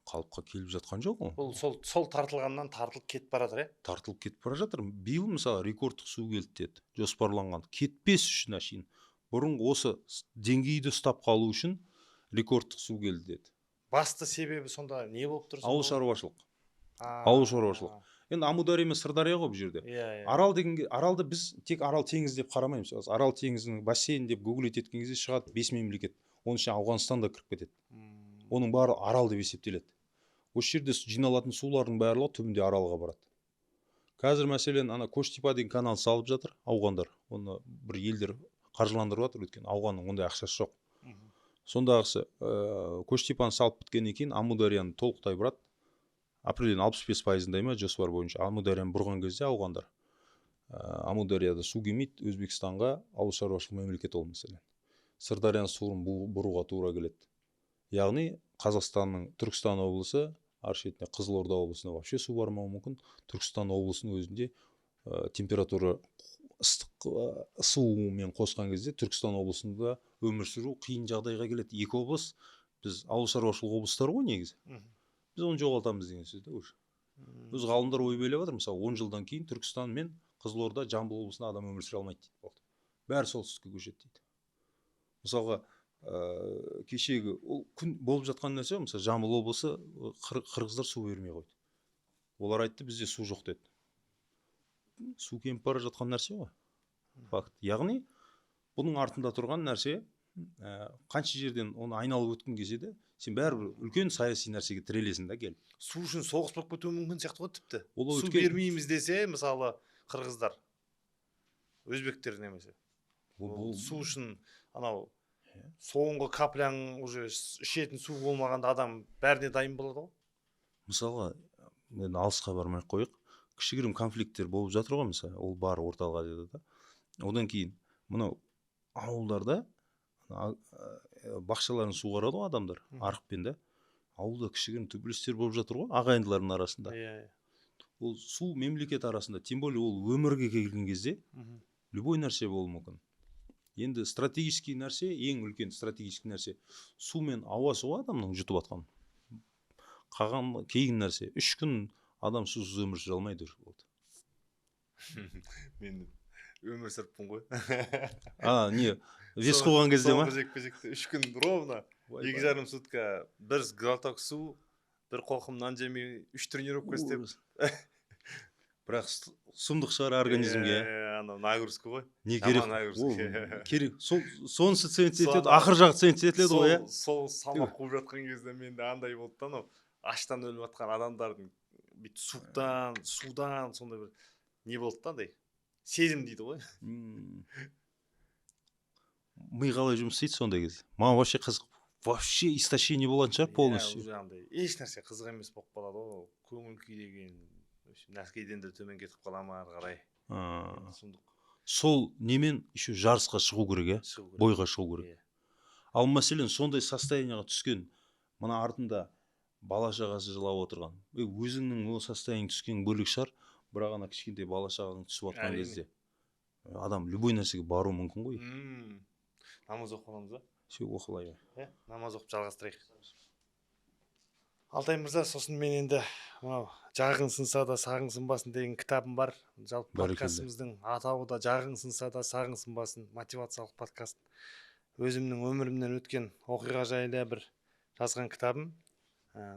[SPEAKER 1] Қалыпқа келіп жатқан жоқ ол.
[SPEAKER 2] Бұл сол тартылғаннан тартылып кетіп бара жатыр, иә?
[SPEAKER 1] Тартылып кетіп бара жатыр. Биыл мысалы рекордтық су келді деді, жоспарланған. Кетпес үшін әшейін. Бұрын осы деңгейді ұстап қалу үшін рекордтық су келді деді.
[SPEAKER 2] Басты себебі сонда не болып тұр?
[SPEAKER 1] Ауыл шаруашылық. Ауыл шаруашылық. Енді Амудария мен Сырдария ғой бұл жерде. Арал дегенге, Аралды біз тек Арал теңіз деп қарамаймыз. Арал теңізінің бассейн деп гуглить еткен кезде шығады 5 мемлекет. Оның ішіне Ауғанстан да кіріп кетеді. Оның бары Арал деп есептеледі. осы жерде жиналатын сулардың барлығы түбінде Аралға барады. Қазір мәселен ана Коштипа деген канал салып жатыр ауғандар. Оны бір елдер қаржыландырып жатыр, өйткені ауғанның ондай ақшасы жоқ. Сондағысы Коштипаны салып біткеннен кейін Амударияны толықтай бұрады. Определенно 65%-дай ма жоспар бойынша Амударияны бұрған кезде ауғандар. Амударияда су келмейді, Өзбекстанға ауыл шаруашылық мемлекет ол мәселен. Сырдарияның суын бұруға тура келеді. Яғни Қазақстанның Түркістан облысы, ар шетіне Қызылорда облысына вообще су бармауы мүмкін. Түркістан облысының өзінде температура ыстық суымен қосқан кезде Түркістан облысында өмір сүру қиын жағдайға келеді. Екі облыс, біз ауыл шаруашылық облыстары ғой негізі. Біз оны жоғалтамыз деген сөз да уже. Өз ғалымдар ой бөліп жатыр, мысалы 10 жылдан кейін Түркістан мен Қызылорда, Жамбыл облысында адам өмір сүре алмайды дейді. Бәрі солтүстікке көшеді дейді. Мысалға кешегі күн болып жатқан нәрсе, мысалы Жамбыл облысы қырғыздар су бермей қойды. Олар айтты, бізде су жоқ деді. Су кеміп бара жатқан нәрсе ғой. Факт. Яғни бұның артында тұрған нәрсе, қанша жерден оны айналып өткен кезде де сен бәрібір үлкен саяси нәрсеге тірелесің да келіп.
[SPEAKER 2] Су үшін соғыс болып кетуі мүмкін сияқты ғой тіпті. Су бермейміз десе, мысалы қырғыздар, өзбектер немесе. Су үшін анау соңғы капляң уже ішетін су болмағанда адам бәріне дайын болады ғой.
[SPEAKER 1] Мысалға, мен алысқа бармай қойық, кішігірім конфликттер болып жатыр ғой, мысалы, ол бар орталық Азияда. Одан кейін мынау ауылдарда бақшаларын суғарады ғой адамдар, арықпен да. Ауылда кішігірім төбелестер болып жатыр ғой, ағайындылардың арасында. Ол су мемлекет арасында, тем более ол өмірге келген кезде любой нәрсе болуы мүмкін. Енді стратегический нәрсе, ең үлкен стратегический нәрсе, су мен ауасы ғой адамның жұтып атқан. Кейін нәрсе, 3 күн адам сусыз өмір сүре алмайды болды.
[SPEAKER 2] Мен өмір сүріппін ғой.
[SPEAKER 1] Не, вес қойған кезде ма?
[SPEAKER 2] Соңғы жекпе-жекте 3 күн ровно, 2,5 сутка, бір глоток су, бір қоқым нан жемей, 3 тренировка істеп.
[SPEAKER 1] Бірақ сұмдық шығар организмге.
[SPEAKER 2] Анау нагрузка ғой.
[SPEAKER 1] Не керек? Керек. Сонысы центр етеді, ақыр жағы центр етіледі ғой.
[SPEAKER 2] Сол салмақ қуып жатқан кезде менде андай болды да, анау аштан өліп жатқан адамдардың бүйтіп судан сондай бір не болды да, андай сезім дейді ғой.
[SPEAKER 1] Ми қалай жұмыс істейді сондай кезде? Маған вообще қызық. Вообще истощение болатын шығар полностью.
[SPEAKER 2] Еш нәрсе қызық емес болып қалады ғой. Көңіл күй деген нәркеден де төмен кетіп қала ма ары қарай.
[SPEAKER 1] Сол немен еще жарысқа шығу керек, бойға шығу керек. Ал мәселен сондай состояниеға түскен, мына артында бала шағасы жылап отырған. Өзіңнің ол состояние түскен бөлік шығар, бірақ ана кішкентай бала шағаның түсіп жатқан кезде адам любой нәрсеге бару мүмкін ғой.
[SPEAKER 2] Намаз оқып аламыз ба?
[SPEAKER 1] Оқылай.
[SPEAKER 2] Намаз оқып жалғастырайық. Алтай мырза, сосын мен енді жағың сынса да сағың сынбасын деген кітабым бар. Жалпы подкастымыздың атауы да жағың сынса да сағың сынбасын, мотивациялық подкаст. Өзімнің өмірімнен өткен оқиға жайлы бір жазған кітабым.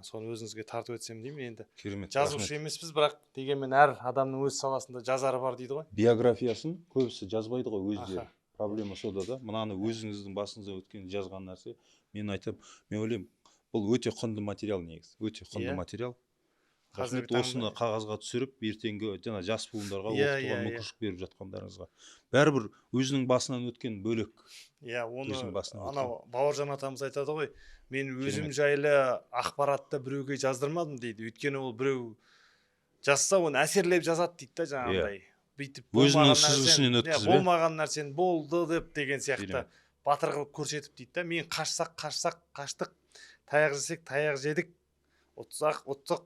[SPEAKER 2] Соны өзіңізге тарту етсем деймін енді. Жазушы емеспіз, бірақ дегенмен әр адамның өз саласында жазары бар дейді ғой.
[SPEAKER 1] Биографиясын көбісі жазбайды ғой өздері. Проблема сода да. Мынаны өзіңіздің басыңызда өткен жазған нәрсе. Мен ойлаймын, бұл өте құнды материал негізі. Өте құнды материал. Рахмет осыны қағазға түсіріп, ертеңгі жас буындарға оқытуға мүмкіншілік беріп жатқандарыңызға. Бәрібір өзінің басынан өткен бөлек.
[SPEAKER 2] Оны анау Бауыржан атамыз айтады ғой, мен өзім жайлы ақпаратты біреуге жаздырмадым дейді. Өйткені ол біреу жазса, оны әсерлеп жазады дейді да, жаңағындай.
[SPEAKER 1] Өзінің сүзгісінен өткізіп,
[SPEAKER 2] болмаған нәрсені болды деп деген сияқты батыр қылып көрсетіп дейді да. Мен қаштық, таяқ жесек, таяқ жедік, ұтсақ,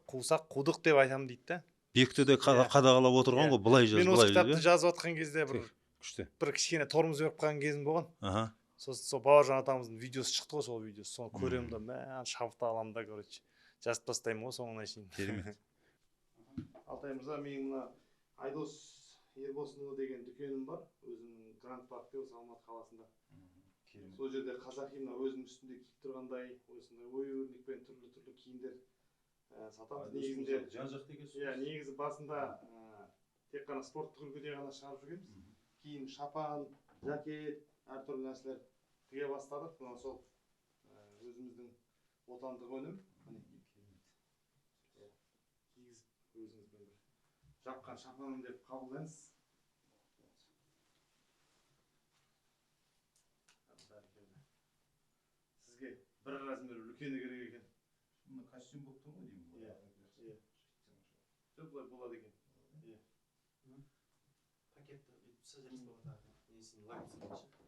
[SPEAKER 2] қусақ, қудық деп айтамын дейді да.
[SPEAKER 1] Бекті де қадағалап отырған ғой, былай жаз,
[SPEAKER 2] мен осы кітапты жазып жатқан кезде бір кішкене тормоз беріп қалған кезім болған. Сосын сол Бауыржан атамыздың видеосы шықты ғой, сол видеосы. Соны көремін да, мән шабыта аламын да, короче. Жазып тастаймын ғой соңына шейін.
[SPEAKER 1] Керемет.
[SPEAKER 2] Алтай мырза, менің мына Айдос Ербосынұлы деген дүкенім бар. Өзімнің Гранд Паркте, осы Алматы қаласында. Сол жерде қазақи мына өзінің үстінде киіп тұрғандай, осындай ою-өрнекпен түрлі киімдер сатамыз. Негізінде негізі басында тек қана спорттық үлгіде ғана шығарып жүргенбіз. Кейін шапан, жакет, әртүрлі нәрселер тіге бастадық. Мына сол өзіміздің отандық өнім. жаққан шапаным деп қабылдаңыз. Сізге бір размер үлкені керек екен.
[SPEAKER 1] Мына костюм болып тұр ғой деймін.
[SPEAKER 2] Иә. Жоқ, былай болады екен. Иә.
[SPEAKER 3] Пакетті бүйтіп сызып қойған несін логотипін ше.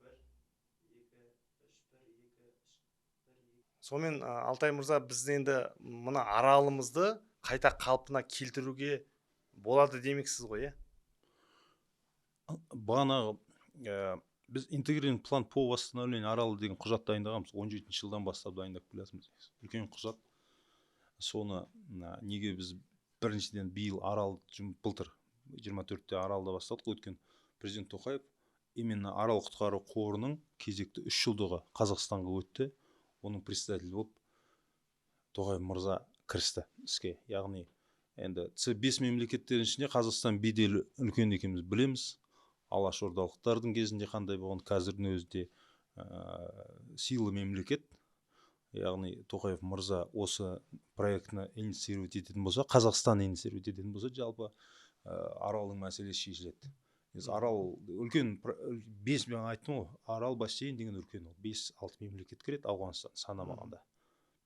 [SPEAKER 3] Бір, екі, үш, бір, екі, үш, бір, екі.
[SPEAKER 2] Сонымен Алтай мырза, біз енді мына аралымызды қайта қалпына келтіруге болады демексіз ғой, иә?
[SPEAKER 1] Бағанағы біз интегрированный план по восстановлению Арала деген құжат дайындағанбыз. 17 жылдан бастап дайындап келатырмыз. Үлкен құжат. Соны неге біз біріншіден биыл Арал былтыр 24-те Аралда бастадық. Өткен президент Тоқаев именно Арал құтқару қорының кезекті 3 жылдығы Қазақстанға өтті. Оның председателі болып Тоқаев мырза кірісті іске. Яғни енді С5 мемлекеттердің ішінде Қазақстан беделі үлкен екеніміз білеміз. Алашордалықтардың кезінде қандай болған, қазірдің өзінде силы мемлекет. Яғни Тоқаев мырза осы проектіні инициировать ететін болса, Қазақстан инициировать ететін болса, жалпы Аралдың мәселесі шешіледі. Арал үлкен 5, мен айттым ғой, Арал бассейн деген үлкен, 5-6 мемлекет кіреді, Ауғанстан санамағанда.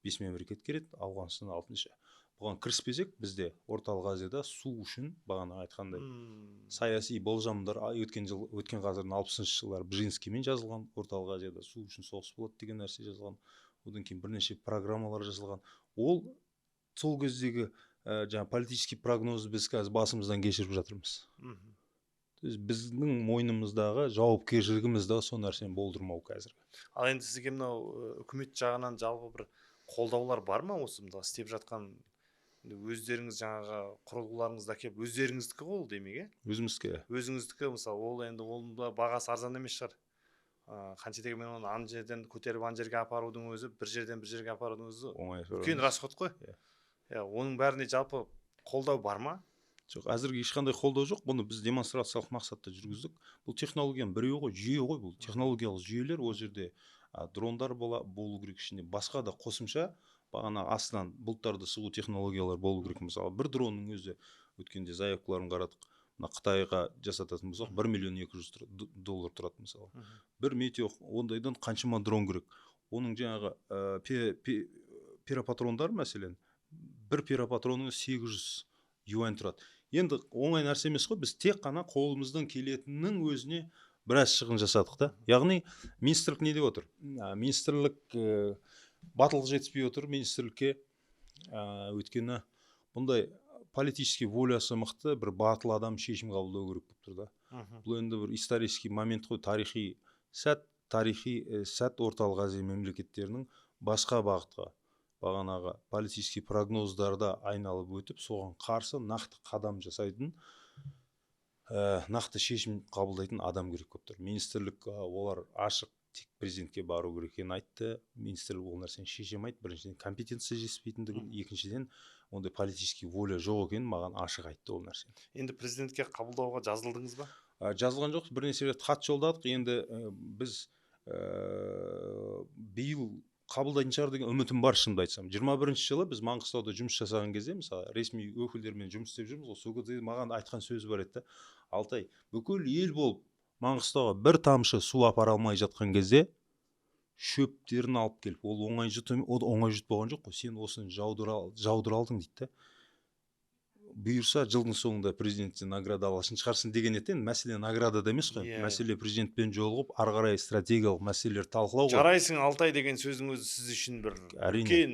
[SPEAKER 1] 5 мемлекет кіреді, Ауғанстан 6-шы. Бұған кіріспесек, бізде Орталық Азияда су үшін, бағана айтқандай, саяси болжамдар өткен ғасырдың 60-шы жылдары Бжинскиймен жазылған, Орталық Азияда су үшін соғыс болады деген нәрсе жазылған. Одан кейін бірнеше программалар жазылған. Ол сол кездегі политический прогноз біз қазір басымыздан кешіріп жатырмыз. Біздің мойнымыздағы жауапкершілігіміз де сол нәрсені болдырмау қазіргі.
[SPEAKER 2] Ал енді сізге мынау үкімет жағынан жалпы бір қолдаулар бар ма осы істеп жатқан? Өздеріңіз жаңағы құрылғыларыңызды әкеліп өздеріңіздікі ғой ол демек,
[SPEAKER 1] Өзімізге.
[SPEAKER 2] Өзіңіздікі, мысалы, ол енді оның бағасы арзан емес шығар. Қанша дегенмен оны ана жерден көтеріп ана жерге апарудың өзі, бір жерден бір жерге апарудың өзі үлкен расход қой. Оның бәріне жалпы қолдау бар ма?
[SPEAKER 1] Жоқ, әзірге ешқандай қолдау жоқ. Бұны біз демонстрациялық мақсатта жүргіздік. Бұл технологияның біреуі ғой, жүйе ғой бұл. Технологиялық жүйелер, ол жерде дрондар болу керек, ішінде басқа да қосымша бағана астынан бұлттарды шығу технологиялар болу керек. Мысалы, бір дронның өзі өткенде заявкаларын қарадық. Мына Қытайға жасататын болсақ, 1,2 миллион тұрады мысалы. Бір метео, ондайдан қаншама дрон керек. Оның жаңағы пиропатрондар мәселен, бір пиропатронның 800 юань тұрады. Енді оңай нәрсе емес қой, біз тек қана қолымыздан келетіннің өзіне біраз шығын жасадық та. Яғни министрлік не деп отыр? Министрлік батылдық жетіспей отыр министрлікке. Өйткені бұндай политический волясы мықты бір батыл адам шешім қабылдау керек болып тұр да. Бұл енді бір исторический момент қой, тарихи сәт Орталық Азия мемлекеттерінің басқа бағытқа, бағанағы политический прогноздарда айналып өтіп, соған қарсы нақты қадам жасайтын, нақты шешім қабылдайтын адам керек болып тұр. Министрлік олар ашық тек президентке бару керек екенін айтты. Министрлік ол нәрсені шеше алмайды. Біріншіден компетенция жетіспейтіндігін, екіншіден ондай политический воля жоқ екенін маған ашық айтты ол нәрсені.
[SPEAKER 2] Енді президентке қабылдауға жазылдыңыз ба?
[SPEAKER 1] Жазылған жоқ, бірнеше рет хат жолдадық. Енді біз биыл қабылдайтын шығар деген үмітім бар, шынымды айтсам. 21-ші жылы біз Маңғыстауда жұмыс жасаған кезде, мысалы, ресми өкілдермен жұмыс істеп жүрміз, сол кезде маған айтқан сөзі бар еді. Алтай, бүкіл ел болып Маңғыстауға бір тамшы су апара алмай жатқан кезде шөптерін алып келіп, ол оңай жұтпаған жоқ қой, сен осыны жаудыра алдың дейді. Бұйырса жылдың соңында президенттен награда алашын шығарсын деген еді. Мәселе наградада емес қой. Мәселе президентпен жолығып, ары қарай стратегиялық мәселелер талқылау ғой.
[SPEAKER 2] Жарайсың Алтай деген сөздің өзі сіз үшін бір үлкен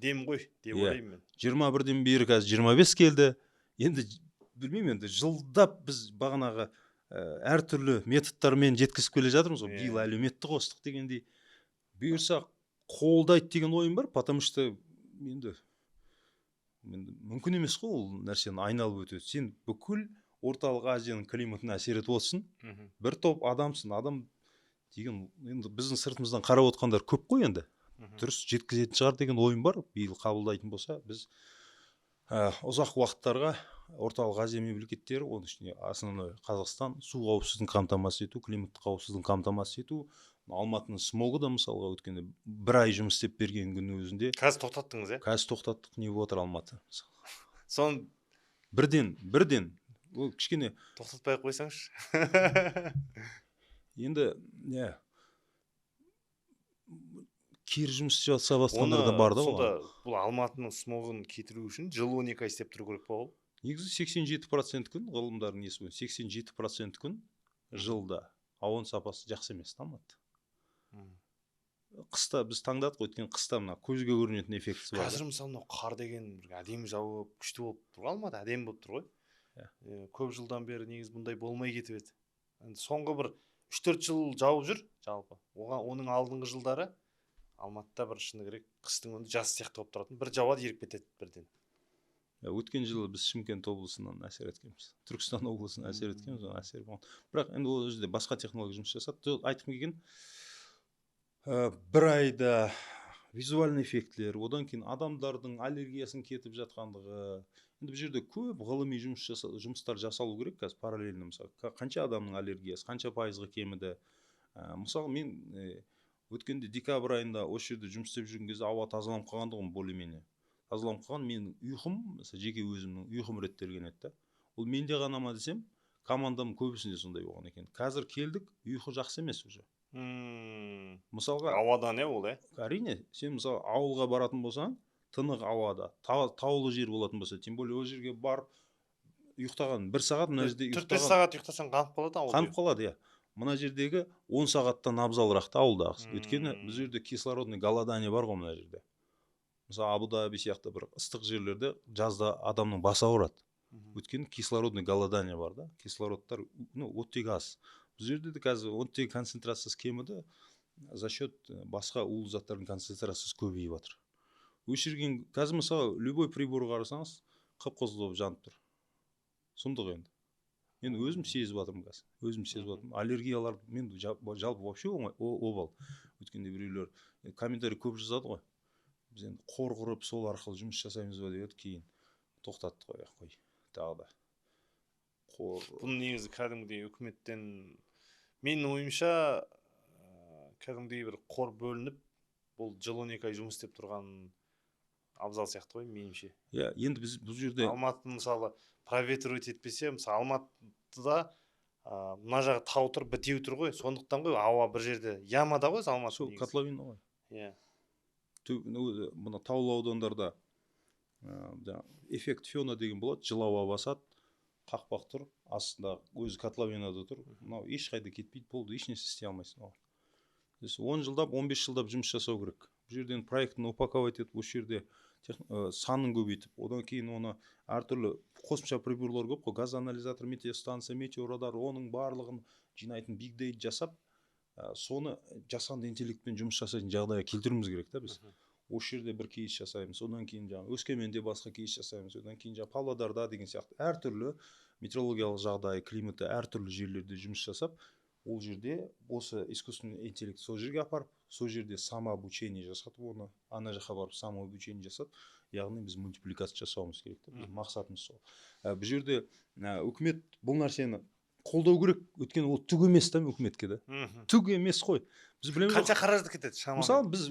[SPEAKER 2] дем ғой деп ойлаймын мен.
[SPEAKER 1] 21-ден бері қазір 25 келді. Енді білмеймін, енді жылдап біз бағанағы әртүрлі методтармен жеткізіп келе жатырмыз ғой. Биыл әлеуметті қостық дегендей. Бұйырса қолдайды деген ойым бар, потому что енді мүмкін емес қой ол нәрсені айналып өтеді. Сен бүкіл Орталық Азияның климатына әсер етіп отырсың. Бір топ адамсың, адам деген енді біздің сыртымыздан қарап отқандар көп қой енді. Дұрыс жеткізетін шығар деген ойым бар. Биыл қабылдайтын болса, біз ұзақ уақыттарға Орталық Азия мемлекеттері, оның ішінде основной Қазақстан, су қауіпсіздігін қамтамасыз ету, климаттық қауіпсіздігін қамтамасыз ету, Алматының смогы да мысалға өткенде 1 ай жұмыс істеп берген күннің өзінде
[SPEAKER 2] Қазір тоқтаттыңыз, иә?
[SPEAKER 1] қазір тоқтаттық, не болып отыр Алматы.
[SPEAKER 2] Соны
[SPEAKER 1] Бірден ол кішкене
[SPEAKER 2] тоқтатпай ақ қойсаңызшы.
[SPEAKER 1] енді кері жұмыс жасап жатқандар да бар да
[SPEAKER 2] сонда
[SPEAKER 1] оған.
[SPEAKER 2] бұл Алматының смогын кетіру үшін жылы 12 ай істеп тұру керек па ол?
[SPEAKER 1] Негізі 87% күн ғылымдардың несі бойынша 87% күн жылда ауаның сапасы жақсы емес та Алматыда. Қыста біз таңдадық, өткен қыста мына көзге көрінетін эффектісі бар.
[SPEAKER 2] Қазір мысалы мынау қар деген әдемі жауып, күшті болып тұр ғой, Алматы әдемі болып тұр ғой. Көп жылдан бері негізі бұндай болмай кетіп еді. Соңғы бір 3-4 жыл жауып жүр жалпы. Оның алдыңғы жылдары Алматыда бір шыны керек қыстың өзінде жаз сияқты болып тұратын. Бір жауады, еріп кетеді бірден.
[SPEAKER 1] Өткен жылы біз Шымкент облысынан әсер еткенбіз. Түркістан облысынан әсер еткенбіз, әсер болған. Бірақ енді ол жерде басқа технология жұмыс жасады. Айтқым келген, бір айда визуальный эффектілер, одан кейін адамдардың аллергиясын кетіп жатқандығы. Енді бұл жерде көп ғылыми жұмыстар жасалу керек қазір параллельно. Мысалы, қанша адамның аллергиясы, қанша пайызға кеміді. Мысалы, мен өткенде декабрь айында осы жерде жұмыс істеп жүрген кезде ауа тазаланып қалғандығым более-менее. Тазаланып қалған, менің ұйқым, мысалы жеке өзімнің ұйқым реттелген еді. Ол менде ғана ма десем, командамның көбісінде сондай болған екен. Қазір келдік, ұйқы жақсы емес уже. Мысалға
[SPEAKER 2] Ауадан ол,
[SPEAKER 1] әрине, сен мысалы ауылға баратын болсаң, тынық ауада, таулы жер болатын болса, тем более ол жерге бар ұйықтаған 1 сағат, мына жерде
[SPEAKER 2] 4-5 сағат ұйықтасаң қанып қалады ауыл.
[SPEAKER 1] Қанып қалады, иә. Мына жердегі 10 сағаттан абзалырақ та ауылдағысы. Өйткені біз жерде кислородный голодание бар ғой мына жерде. Мысалы Абу-Даби сияқты бір ыстық жерлерде жазда адамның басы ауырады. Өйткені кислородный голодание бар да. Кислородтар, оттегі аз. Бұл жерде де қазір оттегі концентрациясы кеміді, за счет басқа улы заттардың концентрациясы көбейіп жатыр. Өшірген, қазір мысалы любой прибор қарасаңыз, қып-қызыл болып жанып тұр. Сұмдық енді. Мен өзім сезіп жатырмын қазір. Өзім сезіп жатырмын. Аллергиялар мен жалпы вообще обал. Өткенде біреулер комментарий көп жазады ғой. Біз енді қор құрып сол арқылы жұмыс жасаймыз ба деп кейін тоқтаттық қой. Тағы да.
[SPEAKER 2] Бұның негізі кәдімгідей үкіметтен, менің ойымша кәдімгідей бір қор бөлініп, бұл жыл 12 ай жұмыс істеп тұрған абзал сияқты ғой, меніңше.
[SPEAKER 1] Енді біз бұл жерде
[SPEAKER 2] Алматы мысалы проветривать етпесе, мысалы Алматыда мына жағы тау тұр, бітеу тұр ғой, сондықтан ғой ауа бір жерде ямада ғой Алматы.
[SPEAKER 1] Сол котловина ғой. Мына таулы аудандарда эффект фена деген болады, жылы ауа басады, қақпақ тұр, астында өзі котловинада тұр. Мынау ешқайда кетпейді, болды, ешнәрсе істей алмайсың. 10 жылдап, 15 жылдап жұмыс жасау керек. Бұл жерден проектін упаковать етіп, осы жерде санын көбейтіп, одан кейін оны әртүрлі қосымша приборлар көп қой, газ анализатор, метеостанция, метеорадар, оның барлығын жинайтын big data жасап, соны жасанды интеллектпен жұмыс жасайтын жағдайға келтіруіміз керек та біз. Осы жерде бір кейс жасаймыз, одан кейін Өскеменде басқа кейс жасаймыз, одан кейін Павлодарда деген сияқты әртүрлі метеорологиялық жағдай, климаты әртүрлі жерлерде жұмыс жасап, ол жерде осы искусственный интеллект сол жерге апарып, сол жерде самообучение жасатып, оны ана жаққа барып самообучение жасап, яғни біз мультипликация жасауымыз керек та, мақсатымыз сол. Бұл жерде үкімет бұл нәрсені қолдау керек, өйткені ол түк емес та үкіметке да. Түк емес қой. Біз білеміз
[SPEAKER 2] қанша қаражат кетеді шамамен.
[SPEAKER 1] Мысалы біз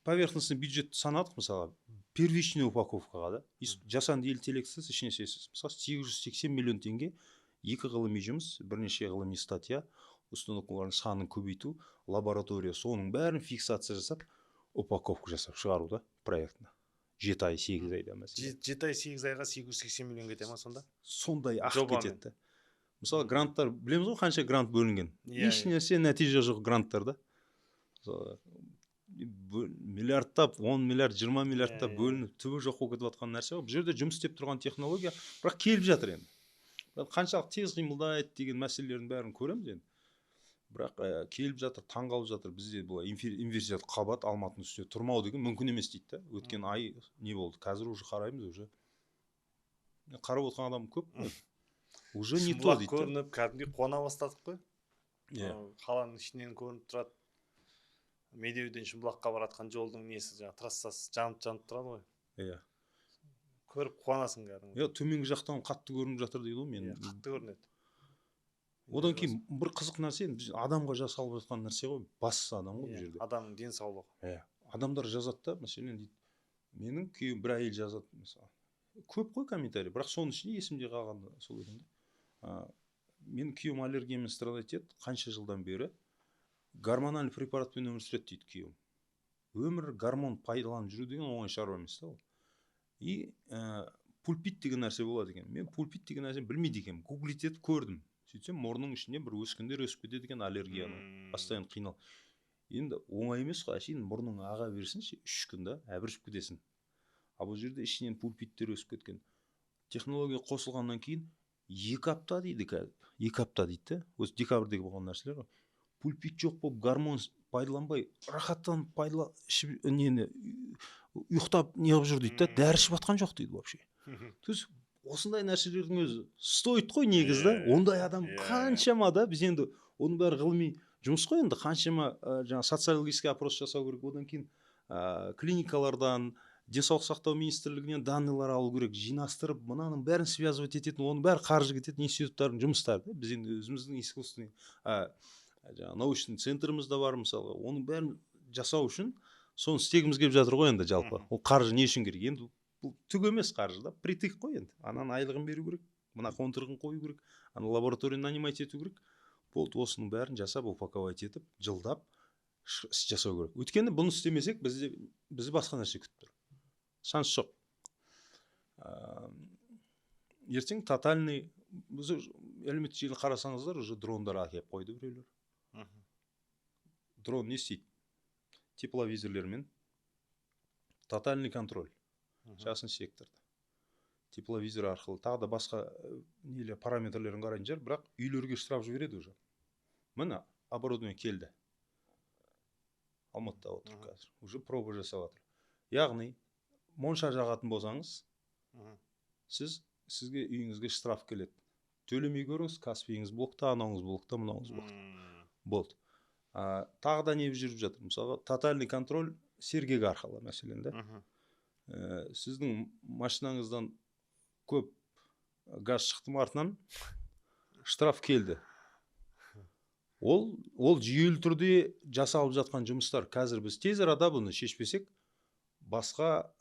[SPEAKER 1] поверхностный бюджетті санадық, мысалы первичный упаковкаға да, жасанды интеллектсіз ішінесесіз. Мысалы 880 миллион теңге, 2 ғылыми жұмыс, бірнеше ғылыми статья, установкалардың санын көбейту, лаборатория, соның бәрін фиксация жасап, упаковка жасап шығару да проектіні. 7 ай, 8 айда мәселе.
[SPEAKER 2] 7 ай, 8 айға 880 миллион кете ма сонда?
[SPEAKER 1] Сондай ақы кетеді. Мысалы гранттар, білеміз ғой қанша грант бөлінген. Ешнәрсе нәтиже жоқ гранттарда. Миллиардтап, 10 миллиард, 20 миллиардтап бөлініп, түбі жоқ болып кетіп жатқан нәрсе ғой. Бұл жерде жұмыс істеп тұрған технология, бірақ келіп жатыр енді. Қаншалық тез қимылдайды деген мәселелердің бәрін көреміз енді. Бірақ келіп жатыр, таңғалып жатыр. Бізде бұл инверсиялық қабат Алматының үстінде тұрмау деген мүмкін емес дейді да. Өткен ай не болды? Қазір уже қараймыз, уже қарап отырған адам көп. Уже не то дейді.
[SPEAKER 2] Көрініп, кәдімгідей қуана бастадық қой. Қаланың ішінен көрініп тұрады. Медеуден Шымбұлаққа баратқан жолдың несі, трассасы жанып тұрады ғой. Көріп қуанасың кәдімгі.
[SPEAKER 1] Төменгі жақтан қатты көрініп жатыр дейді ғой мен.
[SPEAKER 2] Қатты көрінеді.
[SPEAKER 1] Одан кейін бір қызық нәрсе, біз адамға жасалып жатқан нәрсе ғой, бастысы адам ғой бұл жерде.
[SPEAKER 2] Адамның денсаулығы.
[SPEAKER 1] Адамдар жазады да, мәселен дейді, менің күйеуім, бір әйел жазады мысалы. Көп қой комментарий, бірақ соның ішінде есімде қалғанда сол екен да. Менің күйеуім аллергиямен страдать етеді, қанша жылдан бері гормональный препаратпен өмір сүреді дейді күйеуім. Өмір гормон пайдаланып жүру деген оңай шаруа емес та ол. И пульпит деген нәрсе болады екен. Мен пульпит деген нәрсені білмейді екенмін. Гуглить етіп көрдім. Сөйтсем мұрның ішінде бір өскіндер өсіп кетеді екен аллергияның. Постоянно қинал. Енді оңай емес қой, әшейін мұрның аға берсінші 3 күнде әбіршіп кетесің. А бұл жерде ішінен пульпиттер өсіп кеткен. Технология қосылғаннан кейін 2 апта дейді қазір. 2 апта дейді. Осы декабрьдегі болған нәрселер ғой. Пульпит жоқ болып, гормон пайдаланбай, рахаттанып ұйықтап неғып жүр дейді да, дәрі ішіп жатқан жоқ дейді вообще. То есть осындай нәрселердің өзі стоит қой негізді. Ондай адам қаншама да, біз енді оның бәрі ғылыми жұмыс қой енді, қаншама жаңа социологический опрос жасау керек, одан кейін клиникалардан, денсаулық сақтау министрлігінен данныйлар алу керек, жинастырып, мынаның бәрін связывать ететін, оның бәрі қаржы кететін институттардың жұмыстары да. Біз енді өзіміздің искусственный научный центріміз де бар мысалы, оның бәрін жасау үшін соны істегіміз келіп жатыр ғой енді жалпы. Ол қаржы не үшін керек? Енді бұл түк емес қаржы да, притык қой енді. Ананың айлығын беру керек, мына қондырғын қою керек, ана лабораторияны нанимать ету керек. Болды, осының бәрін жасап, упаковать етіп, жылдап іс жасау керек. Өйткені бұны істемесек, бізді басқа нәрсе күтіп тұр. Шанс жоқ. Ертең тотальный, біз әлеуметтік желіні қарасаңыздар, уже дрондар әкеліп қойды біреулер. Дрон не істейді? Тепловизорлермен тотальный контроль. Жасын секторда. Тепловизор арқылы, тағы да басқа параметрлерін қарайтын жер, бірақ үйлерге штраф жібереді уже. Мына оборудование келді. Алматыда отыр қазір. Уже проба жасап жатыр. Яғни, монша жағатын болсаңыз, сізге үйіңізге штраф келеді. Төлемей көріңіз, Каспийіңіз блокта, анауыңыз блокта, мынауыңыз блокта. Болды. Тағы да не жүріп жатыр? Мысалға, тотальный контроль сергек арқылы мәселен да. Сіздің машинаңыздан көп газ шықты артынан штраф келді. Ол жүйелі түрде жасалып жатқан жұмыстар. Қазір біз тез арада бұны шешпесек, басқа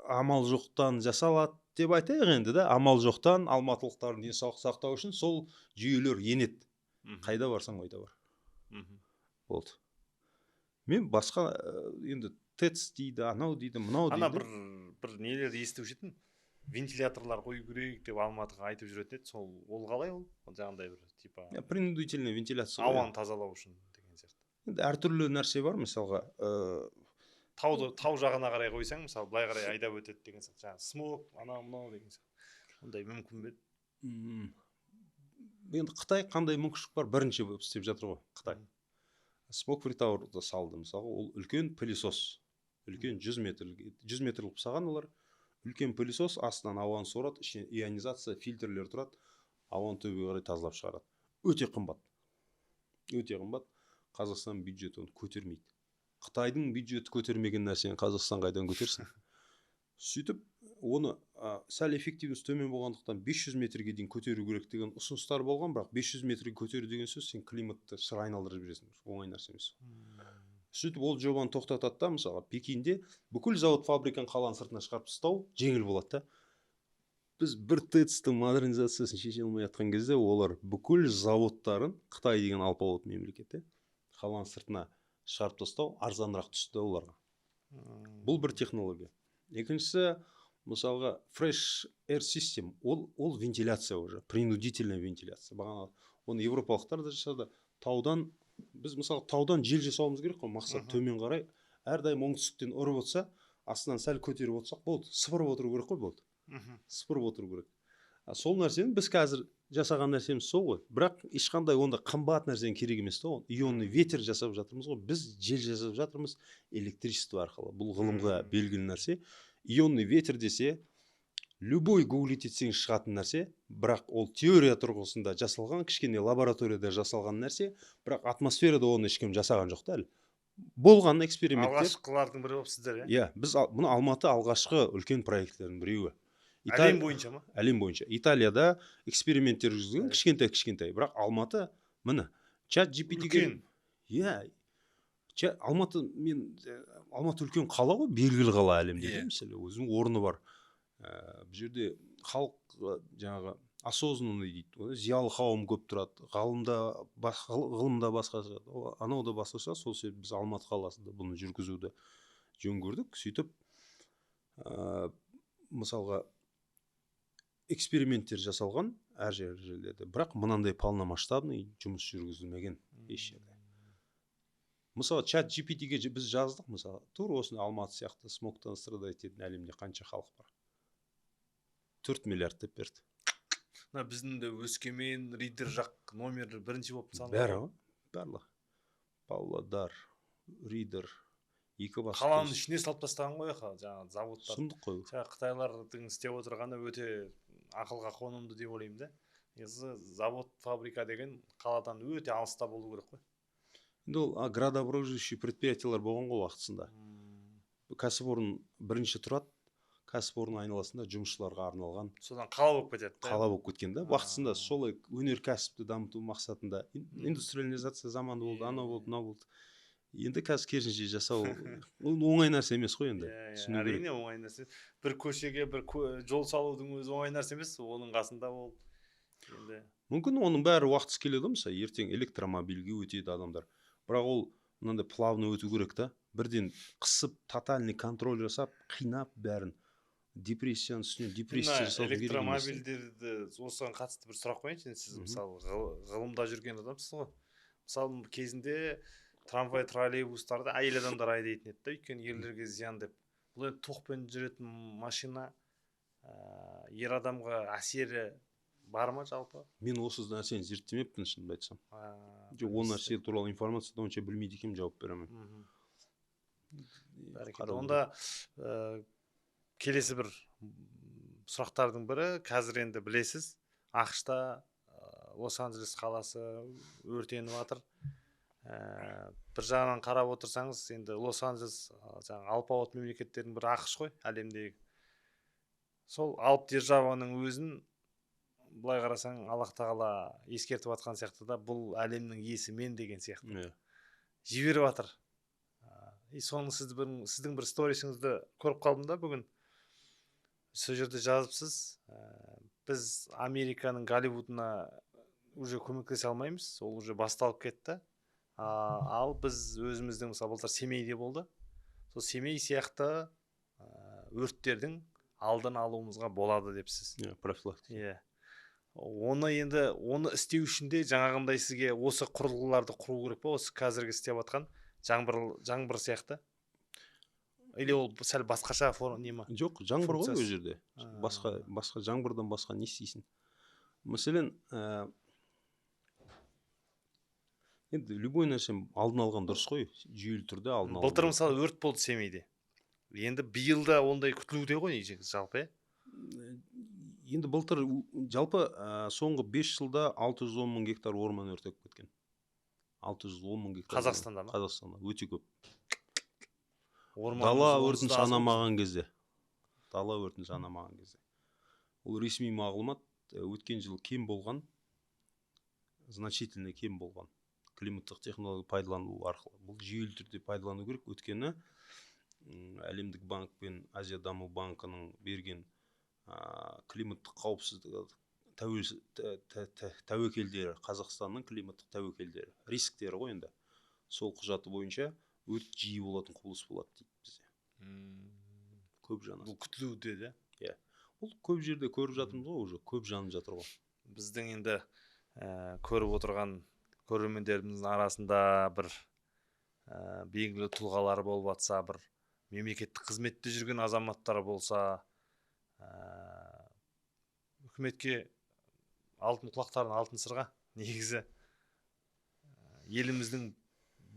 [SPEAKER 1] амал жоқтан жасалады деп айтайық енді да. Амал жоқтан алматылықтардың денсаулық сақтау үшін сол жүйелер енеді. Қайда барсаң ойда бар. Болды. Мен басқа енді ТЭЦ дейді, анау дейді, мынау дейді.
[SPEAKER 2] Ана бір нелерді естіп жүретін. Вентиляторлар қою керек деп Алматыға айтып жүретін еді. Ол қалай ол? Жаңағындай бір типа
[SPEAKER 1] принудительная вентиляция.
[SPEAKER 2] Ауаны тазалау үшін деген сияқты.
[SPEAKER 1] Енді әртүрлі нәрсе бар, мысалға,
[SPEAKER 2] тау жағына қарай қойсаң, мысалы, былай қарай айдап өтеді деген сияқты. Жаңағы смог, анау мынау деген сияқты. Ондай мүмкін бе?
[SPEAKER 1] Енді Қытай қандай мүмкіншілік бар, бірінші болып істеп жатыр ғой, Қытай. Смог притаурды салды, мысалға, ол үлкен пылесос. Үлкен 100 метрлік саған олар. Үлкен пылесос астынан ауаны сорады, ішіне ионизация, фильтрлер тұрады, ауаны төбеге қарай тазалап шығарады. Өте қымбат. Өте қымбат. Қазақстан бюджеті оны көтермейді. Қытайдың бюджеті көтермеген нәрсені Қазақстан қайдан көтерсін? Сөйтіп, оны сәл эффективность төмен болғандықтан 500 метрге дейін көтеру керек деген ұсыныстар болған, бірақ 500 метрге көтеру деген сөз сен климатты шыр айналдырып жібересің. Оңай нәрсе емес. Сөйтіп ол жобаны тоқтатады да, мысалы, Пекинде бүкіл завод фабриканы қаланың сыртына шығарып тастау жеңіл болады да. Біз бір ТЭЦ-тің модернизациясын шеше алмай жатқан кезде олар бүкіл заводтарын, Қытай деген алпауыт мемлекеті, қаланың сыртына шығарып тастау арзанырақ түсті оларға. Бұл бір технология. Екіншісі, мысалға, fresh air system, ол вентиляция уже, принудительная вентиляция. Бағана оны европалықтар да жасады. Біз мысалы таудан жел жасауымыз керек қой, мақсат төмен қарай. Әрдайым оңтүстіктен ұрып отырса, астынан сәл көтеріп отырсақ болды, сыпырып отыру керек қой болды. Сыпырып отыру керек. Сол нәрсені біз қазір жасаған нәрсеміз сол ғой. Бірақ ешқандай онда қымбат нәрсенің керек емес та, ионный ветер жасап жатырмыз ғой. Біз жел жасап жатырмыз электричество арқылы. Бұл ғылымға белгілі нәрсе. Ионный ветер десе, любой гуглить етсең шығатын нәрсе, бірақ ол теория тұрғысында жасалған, кішкене лабораторияда жасалған нәрсе, бірақ атмосферада оны ешкім жасаған жоқ та әлі. Болған эксперименттер.
[SPEAKER 2] Алғашқылардың бірі болып сіздер,
[SPEAKER 1] иә? Біз мұны Алматы алғашқы үлкен проекттердің біреуі.
[SPEAKER 2] Әлем бойынша ма?
[SPEAKER 1] Әлем бойынша. Италияда эксперименттер жүргізген, кішкентай, бірақ Алматы, міне, чат GPT-ге
[SPEAKER 2] Үлкен.
[SPEAKER 1] Алматы үлкен қала ғой, белгілі қала әлемде,
[SPEAKER 2] Иә.
[SPEAKER 1] мысалы, өзінің орны бар. Бұл жерде халық жаңағы осознанный дейді, зиялы қауым көп тұрады, ғылымда басқаша, анау да басқаша. Сол себепті біз Алматы қаласында бұны жүргізуді жөн көрдік. Сөйтіп, мысалға, эксперименттер жасалған әр жерлерде, бірақ мынандай полномасштабный жұмыс жүргізілмеген еш жерде. Мысалы, чат GPT-ге біз жаздық, мысалы, тура осыны Алматы сияқты смогтан страдать ететін әлемде қанша халық бар? 4 миллиард деп берді.
[SPEAKER 2] Біздің де Өскемен, Ридер жақ номер бірінші болып
[SPEAKER 1] саналады. Барлығы. Павлодар, Ридер, екі басқа.
[SPEAKER 2] Қаланың ішіне салып тастаған ғой, жаңағы заводтар.
[SPEAKER 1] Сұмдық қой.
[SPEAKER 2] Қытайлардың істеп отырғаны өте ақылға қонымды деп ойлаймын да. Завод, фабрика деген қаладан өте алыста болу керек қой.
[SPEAKER 1] Енді ол градообразующий предприятиялар болған ғой уақытысында. Кәсіпорын бірінші тұрады, кәсіпорын айналасында жұмысшыларға арналған.
[SPEAKER 2] Содан қала болып кетеді.
[SPEAKER 1] Қала болып кеткен да. Уақытысында солай өнеркәсіпті дамыту мақсатында индустриализация заманы болды, анау болды, мынау болды. Енді қазір керісінше жасау оңай нәрсе емес қой енді.
[SPEAKER 2] Әрине оңай нәрсе. Бір көшеге бір жол салудың өзі оңай нәрсе емес, оның қасында ол.
[SPEAKER 1] Мүмкін оның бәрі уақытысы келеді, мысалы, ертең электромобильге өтеді адамдар. Бірақ ол мынандай плавно өту керек та. Бірден қысып, тотальный контроль жасап, қинап бәрін. Депрессияның үстіне депрессия жасау керек емес.
[SPEAKER 2] Электромобильдерді осыған қатысты бір сұрақ қояйыншы. Сіз мысалы ғылымда жүрген адамсыз ғой. Мысалы кезінде трамвай, троллейбустарды әйел адамдар айдайтын еді, өйткені ерлерге зиян деп. Бұл енді тоқпен жүретін машина ер адамға әсері бар ма жалпы?
[SPEAKER 1] Мен осы нәрсені зерттемеппін, шынымды айтсам. Ол нәрсе туралы информацияны онша білмейді екенмін, жауап беремін.
[SPEAKER 2] Онда келесі бір сұрақтардың бірі, қазір енді білесіз, ақш-та Лос-Анджелес қаласы өртеніп жатыр. Бір жағынан қарап отырсаңыз, енді Лос-Анджелес алпауыт мемлекеттердің бірі ақш қой, әлемдегі. Сол алып державаның өзін былай қарасаң, Аллах тағала ескертіп жатқан сияқты да, бұл әлемнің иесі мен деген сияқты. Жіберіп жатыр. Соның сіздің бір сторисіңізді көріп қалдым да бүгін. Сол жерде жазыпсыз, біз Американың Голливудына уже көмектесе алмаймыз, ол уже басталып кетті. Ал біз өзіміздің, мысалы, былтыр Семейде болды. Сол Семей сияқты өрттердің алдын алуымызға болады депсіз.
[SPEAKER 1] Профилактика.
[SPEAKER 2] Оны істеу үшін де жаңағындай сізге осы құрылғыларды құру керек па, осы қазіргі істеп жатқан жаңбыр сияқты? Или ол сәл басқаша не ма?
[SPEAKER 1] Жоқ, жаңбыр ғой ол жерде. Басқа жаңбырдан басқа не істейсің? Мәселен, енді любой нәрсе алдын алған дұрыс қой, жүйелі түрде алдын алған.
[SPEAKER 2] Былтыр мысалы өрт болды Семейде. Енді биылда ондай күтілуде ғой жалпы?
[SPEAKER 1] Енді былтыр жалпы соңғы 5 жылда 610 мың гектар орман өртеп кеткен. 610 мың гектар.
[SPEAKER 2] Қазақстанда ма?
[SPEAKER 1] Қазақстанда, өте көп. Дала өртін санамаған кезде. Ол ресми мағлұмат, өткен жыл кем болған, значительно кем болған. Климаттық технология пайдалану арқылы. Бұл жүйелі түрде пайдалану керек. Өткені Әлемдік банк пен Азия даму банкының берген климаттық қауіпсіздігі тәуекелдері, Қазақстанның климаттық тәуекелдері, рисктері ғой енді. Сол құжаты бойынша өрт жиі болатын құбылыс болады дейді бізде. Көп жанады.
[SPEAKER 2] Бұл күтілуде де?
[SPEAKER 1] Иә. Бұл көп жерде көріп жатырмыз ғой, уже көп жанып жатыр ғой.
[SPEAKER 2] Біздің енді көріп отырған көрермендеріміздің арасында бір белгілі тұлғалар болып жатса, бір мемлекеттік қызметте жүрген азаматтар болса, үкіметке алтын құлақтарын алтын сырға, негізі еліміздің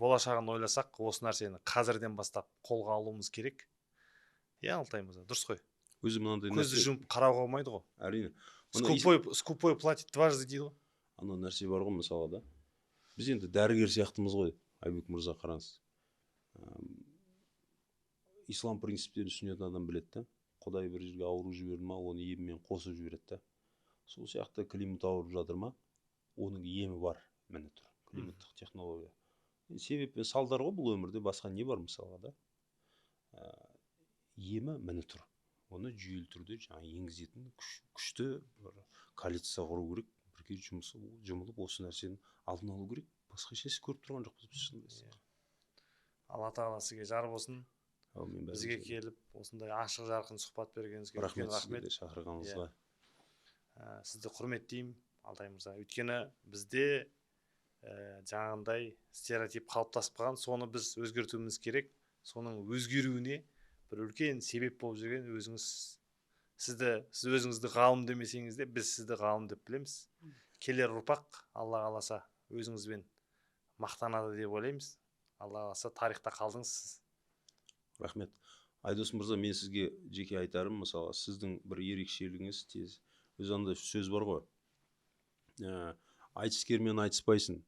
[SPEAKER 2] болашағын ойласақ, осы нәрсені қазірден бастап қолға алуымыз керек. Алтай мырза, дұрыс қой. Көзді жұмып қарауға болмайды ғой.
[SPEAKER 1] Әрине.
[SPEAKER 2] Скупой платит дважды дейді ғой.
[SPEAKER 1] Ана нәрсе бар ғой, мысалға да. Біз енді дәрігер сияқтымыз ғой, Айбек мырза, қараңыз. Ислам принциптерін түсінетін адам біледі да. құдай бір жерге ауру жіберді ма, оны емімен қосып жібереді да. Сол сияқты климат ауырып жатыр ма, оның емі бар, міне тұр, климаттық технология. Себеп пен салдар ғой бұл өмірде, басқа не бар мысалға да. Емі міне тұр. Оны жүйелі түрде жаңа енгізетін күшті коалиция құру керек, бірге жұмылып осы нәрсені алдын алу керек. Басқа ешнәрсе көріп тұрған жоқпыз біз шынында.
[SPEAKER 2] Алла тағала сізге жар болсын. Бізге келіп осындай ашық жарқын сұхбат бергеніңізге үлкен рахмет.
[SPEAKER 1] Шақырғаныңызға.
[SPEAKER 2] Сізді құрметтеймін, Алтай мырза. Өйткені бізде жаңағындай стереотип қалыптасып қалған, соны біз өзгертуіміз керек. Соның өзгеруіне бір үлкен себеп болып жүрген өзіңіз. Сіз өзіңізді ғалым демесеңіз де, біз сізді ғалым деп білеміз. Келер ұрпақ, Алла қаласа, өзіңізбен мақтанады деп ойлаймыз. Алла қаласа, тарихта қалдыңыз сіз.
[SPEAKER 1] Рахмет. Айдос мырза, мен сізге жеке айтарым, мысалы, сіздің бір ерекшелігіңіз тез. Өзінде сөз бар ғой. Айтыскермен айтыспайсың.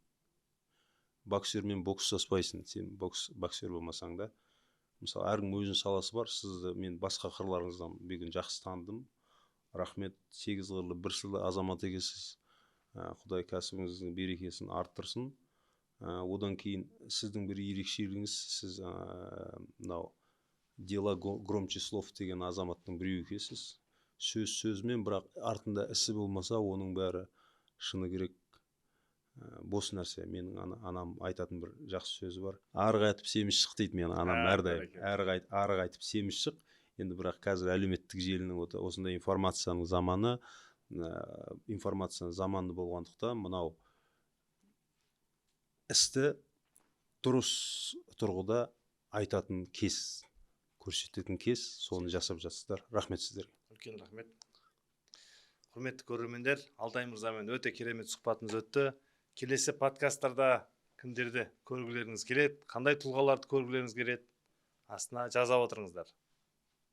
[SPEAKER 1] Боксермен бокстаспайсың. Сен боксер болмасаң да. Мысалы, әркім өзінің саласы бар. Сізді мен басқа қырларыңыздан бүгін жақсы таныдым. Рахмет. 8 қырлы, бір сырлы азамат екенсіз. Құдай кәсібіңіздің берекесін арттырсын. Одан кейін сіздің бір ерекшелігіңіз, сіз мынау дела громче слов деген азаматтың біреуі екенсіз. Сөзмен, бірақ артында ісі болмаса, оның бәрі шыны керек бос нәрсе. Менің анам айтатын бір жақсы сөзі бар. Арық айтып семіз шық дейді менің анам әрдайым. Арық айтып семіз шық. Енді бірақ қазір әлеуметтік желінің осындай информацияның заманы болғандықтан, мынау істі дұрыс тұрғыда айтатын кез, көрсететін кез, соны жасап жатсыздар. Рахмет сіздерге.
[SPEAKER 2] Үлкен рахмет. Құрметті көрермендер, Алтай мырзамен өте керемет сұхбатымыз өтті. Келесі подкасттарда кімдерді көргілеріңіз келеді, қандай тұлғаларды көргілеріңіз келеді, астына жаза отырыңыздар.